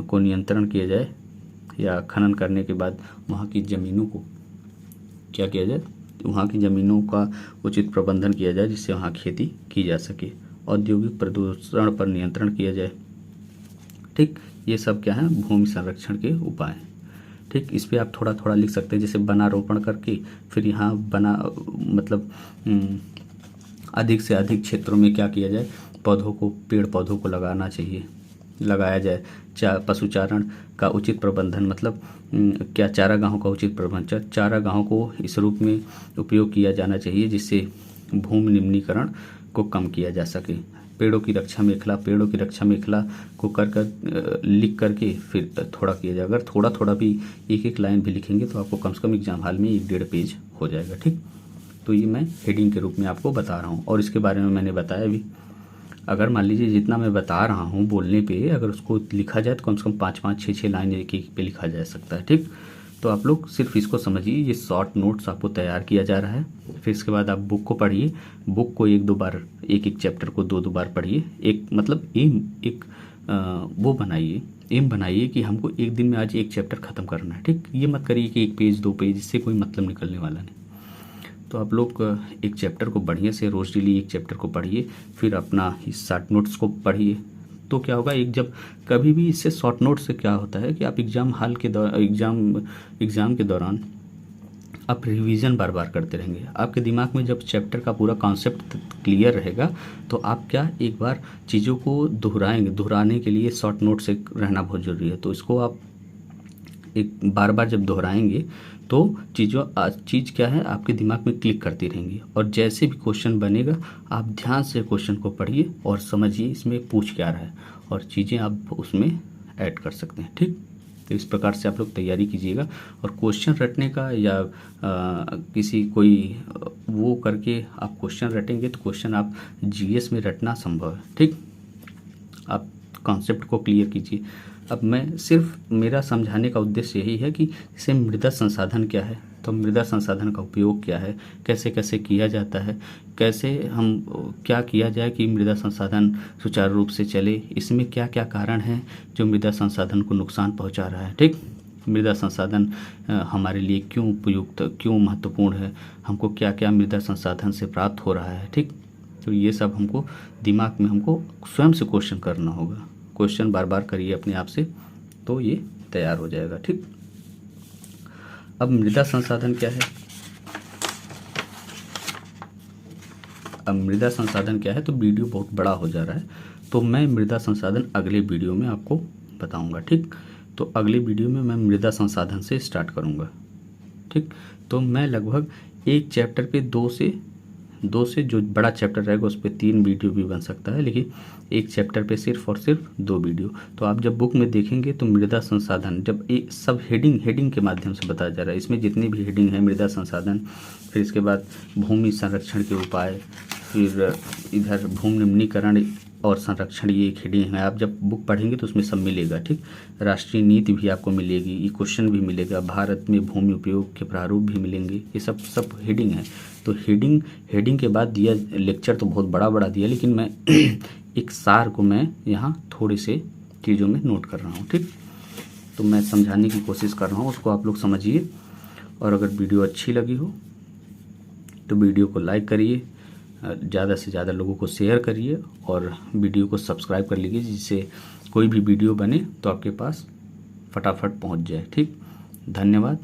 [SPEAKER 1] को नियंत्रण किया जाए, या खनन करने के बाद वहाँ की ज़मीनों को क्या किया जाए, वहाँ की ज़मीनों का उचित प्रबंधन किया जाए जिससे वहाँ खेती की जा सके। औद्योगिक प्रदूषण पर नियंत्रण किया जाए। ठीक, ये सब क्या है, भूमि संरक्षण के उपाय हैं। ठीक, इस पे आप थोड़ा थोड़ा लिख सकते हैं, जैसे बना रोपण करके फिर यहाँ मतलब अधिक से अधिक क्षेत्रों में क्या किया जाए, पेड़ पौधों को लगाया जाए। पशुचारण का उचित प्रबंधन, मतलब क्या चारागाहों का उचित प्रबंधन, चारागाहों को इस रूप में उपयोग किया जाना चाहिए जिससे भूमि निम्नीकरण को कम किया जा सके। पेड़ों की रक्षा मेखला को लिख करके फिर थोड़ा किया जाए। अगर थोड़ा थोड़ा भी एक लाइन भी लिखेंगे तो आपको कम से कम एग्जाम हॉल में 1-1.5 पेज हो जाएगा। ठीक, तो ये मैं हेडिंग के रूप में आपको बता रहा हूँ और इसके बारे में मैंने बताया भी। अगर मान लीजिए जितना मैं बता रहा हूँ बोलने पे, अगर उसको लिखा जाए तो कम से कम 5-5, 6-6 लाइन एक पे लिखा जा सकता है। ठीक, तो आप लोग सिर्फ इसको समझिए, ये शॉर्ट नोट्स आपको तैयार किया जा रहा है। फिर इसके बाद आप बुक को पढ़िए, बुक को 1-2 बार, एक चैप्टर को 2-2 बार पढ़िए। वो बनाइए, एम बनाइए कि हमको एक दिन में आज एक चैप्टर ख़त्म करना है। ठीक, ये मत करिए कि 1 पेज 2 पेज, इससे कोई मतलब निकलने वाला नहीं। तो आप लोग एक चैप्टर को बढ़िया से रोज़ डेली एक चैप्टर को पढ़िए, फिर अपना इस शॉर्ट नोट्स को पढ़िए। तो क्या होगा, जब कभी भी इससे शॉर्ट नोट से क्या होता है कि आप एग्ज़ाम के दौरान आप रिवीजन बार बार करते रहेंगे। आपके दिमाग में जब चैप्टर का पूरा कॉन्सेप्ट क्लियर रहेगा तो आप क्या एक बार चीज़ों को दोहराने के लिए शॉर्ट नोट से रहना बहुत ज़रूरी है। तो इसको आप एक बार बार जब दोहराएंगे तो चीज़ क्या है, आपके दिमाग में क्लिक करती रहेंगी और जैसे भी क्वेश्चन बनेगा आप ध्यान से क्वेश्चन को पढ़िए और समझिए इसमें पूछ क्या रहा है और चीज़ें आप उसमें ऐड कर सकते हैं। ठीक, तो इस प्रकार से आप लोग तैयारी कीजिएगा और क्वेश्चन रटने का या वो करके आप क्वेश्चन रटेंगे तो क्वेश्चन आप जीएस में रटना संभव है। ठीक, आप कॉन्सेप्ट को क्लियर कीजिए। अब मैं सिर्फ मेरा समझाने का उद्देश्य यही है कि जैसे मृदा संसाधन क्या है, तो मृदा संसाधन का उपयोग क्या है, कैसे कैसे किया जाता है, कैसे हम क्या किया जाए कि मृदा संसाधन सुचारू रूप से चले, इसमें क्या क्या कारण हैं जो मृदा संसाधन को नुकसान पहुंचा रहा है। ठीक, मृदा संसाधन हमारे लिए क्यों उपयुक्त, क्यों महत्वपूर्ण है, हमको क्या क्या मृदा संसाधन से प्राप्त हो रहा है। ठीक, तो ये सब हमको दिमाग में हमको स्वयं से क्वेश्चन करना होगा। क्वेश्चन बार बार करिए अपने आप से तो ये तैयार हो जाएगा। ठीक, अब मृदा संसाधन क्या है, तो वीडियो बहुत बड़ा हो जा रहा है तो मैं मृदा संसाधन अगले वीडियो में आपको बताऊंगा। ठीक, तो अगले वीडियो में मैं मृदा संसाधन से स्टार्ट करूंगा। ठीक, तो मैं लगभग एक चैप्टर पे 2 से 2 से जो बड़ा चैप्टर रहेगा उस पर 3 वीडियो भी बन सकता है, लेकिन एक चैप्टर पे सिर्फ और सिर्फ 2 वीडियो। तो आप जब बुक में देखेंगे तो मृदा संसाधन, जब एक सब हेडिंग के माध्यम से बताया जा रहा है, इसमें जितनी भी हेडिंग है मृदा संसाधन, फिर इसके बाद भूमि संरक्षण के उपाय, फिर इधर भूमि निम्नीकरण और संरक्षण, ये एक हेडिंग है। आप जब बुक पढ़ेंगे तो उसमें सब मिलेगा, ठीक। राष्ट्रीय नीति भी आपको मिलेगी, ये क्वेश्चन भी मिलेगा, भारत में भूमि उपयोग के प्रारूप भी मिलेंगे, ये सब हेडिंग है। तो हेडिंग के बाद दिया लेक्चर तो बहुत बड़ा बड़ा दिया, लेकिन मैं एक सार को मैं यहाँ थोड़े से चीज़ों में नोट कर रहा हूँ, ठीक। तो मैं समझाने की कोशिश कर रहा हूँ, उसको आप लोग समझिए। और अगर वीडियो अच्छी लगी हो तो वीडियो को लाइक करिए, ज़्यादा से ज़्यादा लोगों को शेयर करिए और वीडियो को सब्सक्राइब कर लीजिए, जिससे कोई भी वीडियो बने तो आपके पास फटाफट पहुंच जाए, ठीक। धन्यवाद।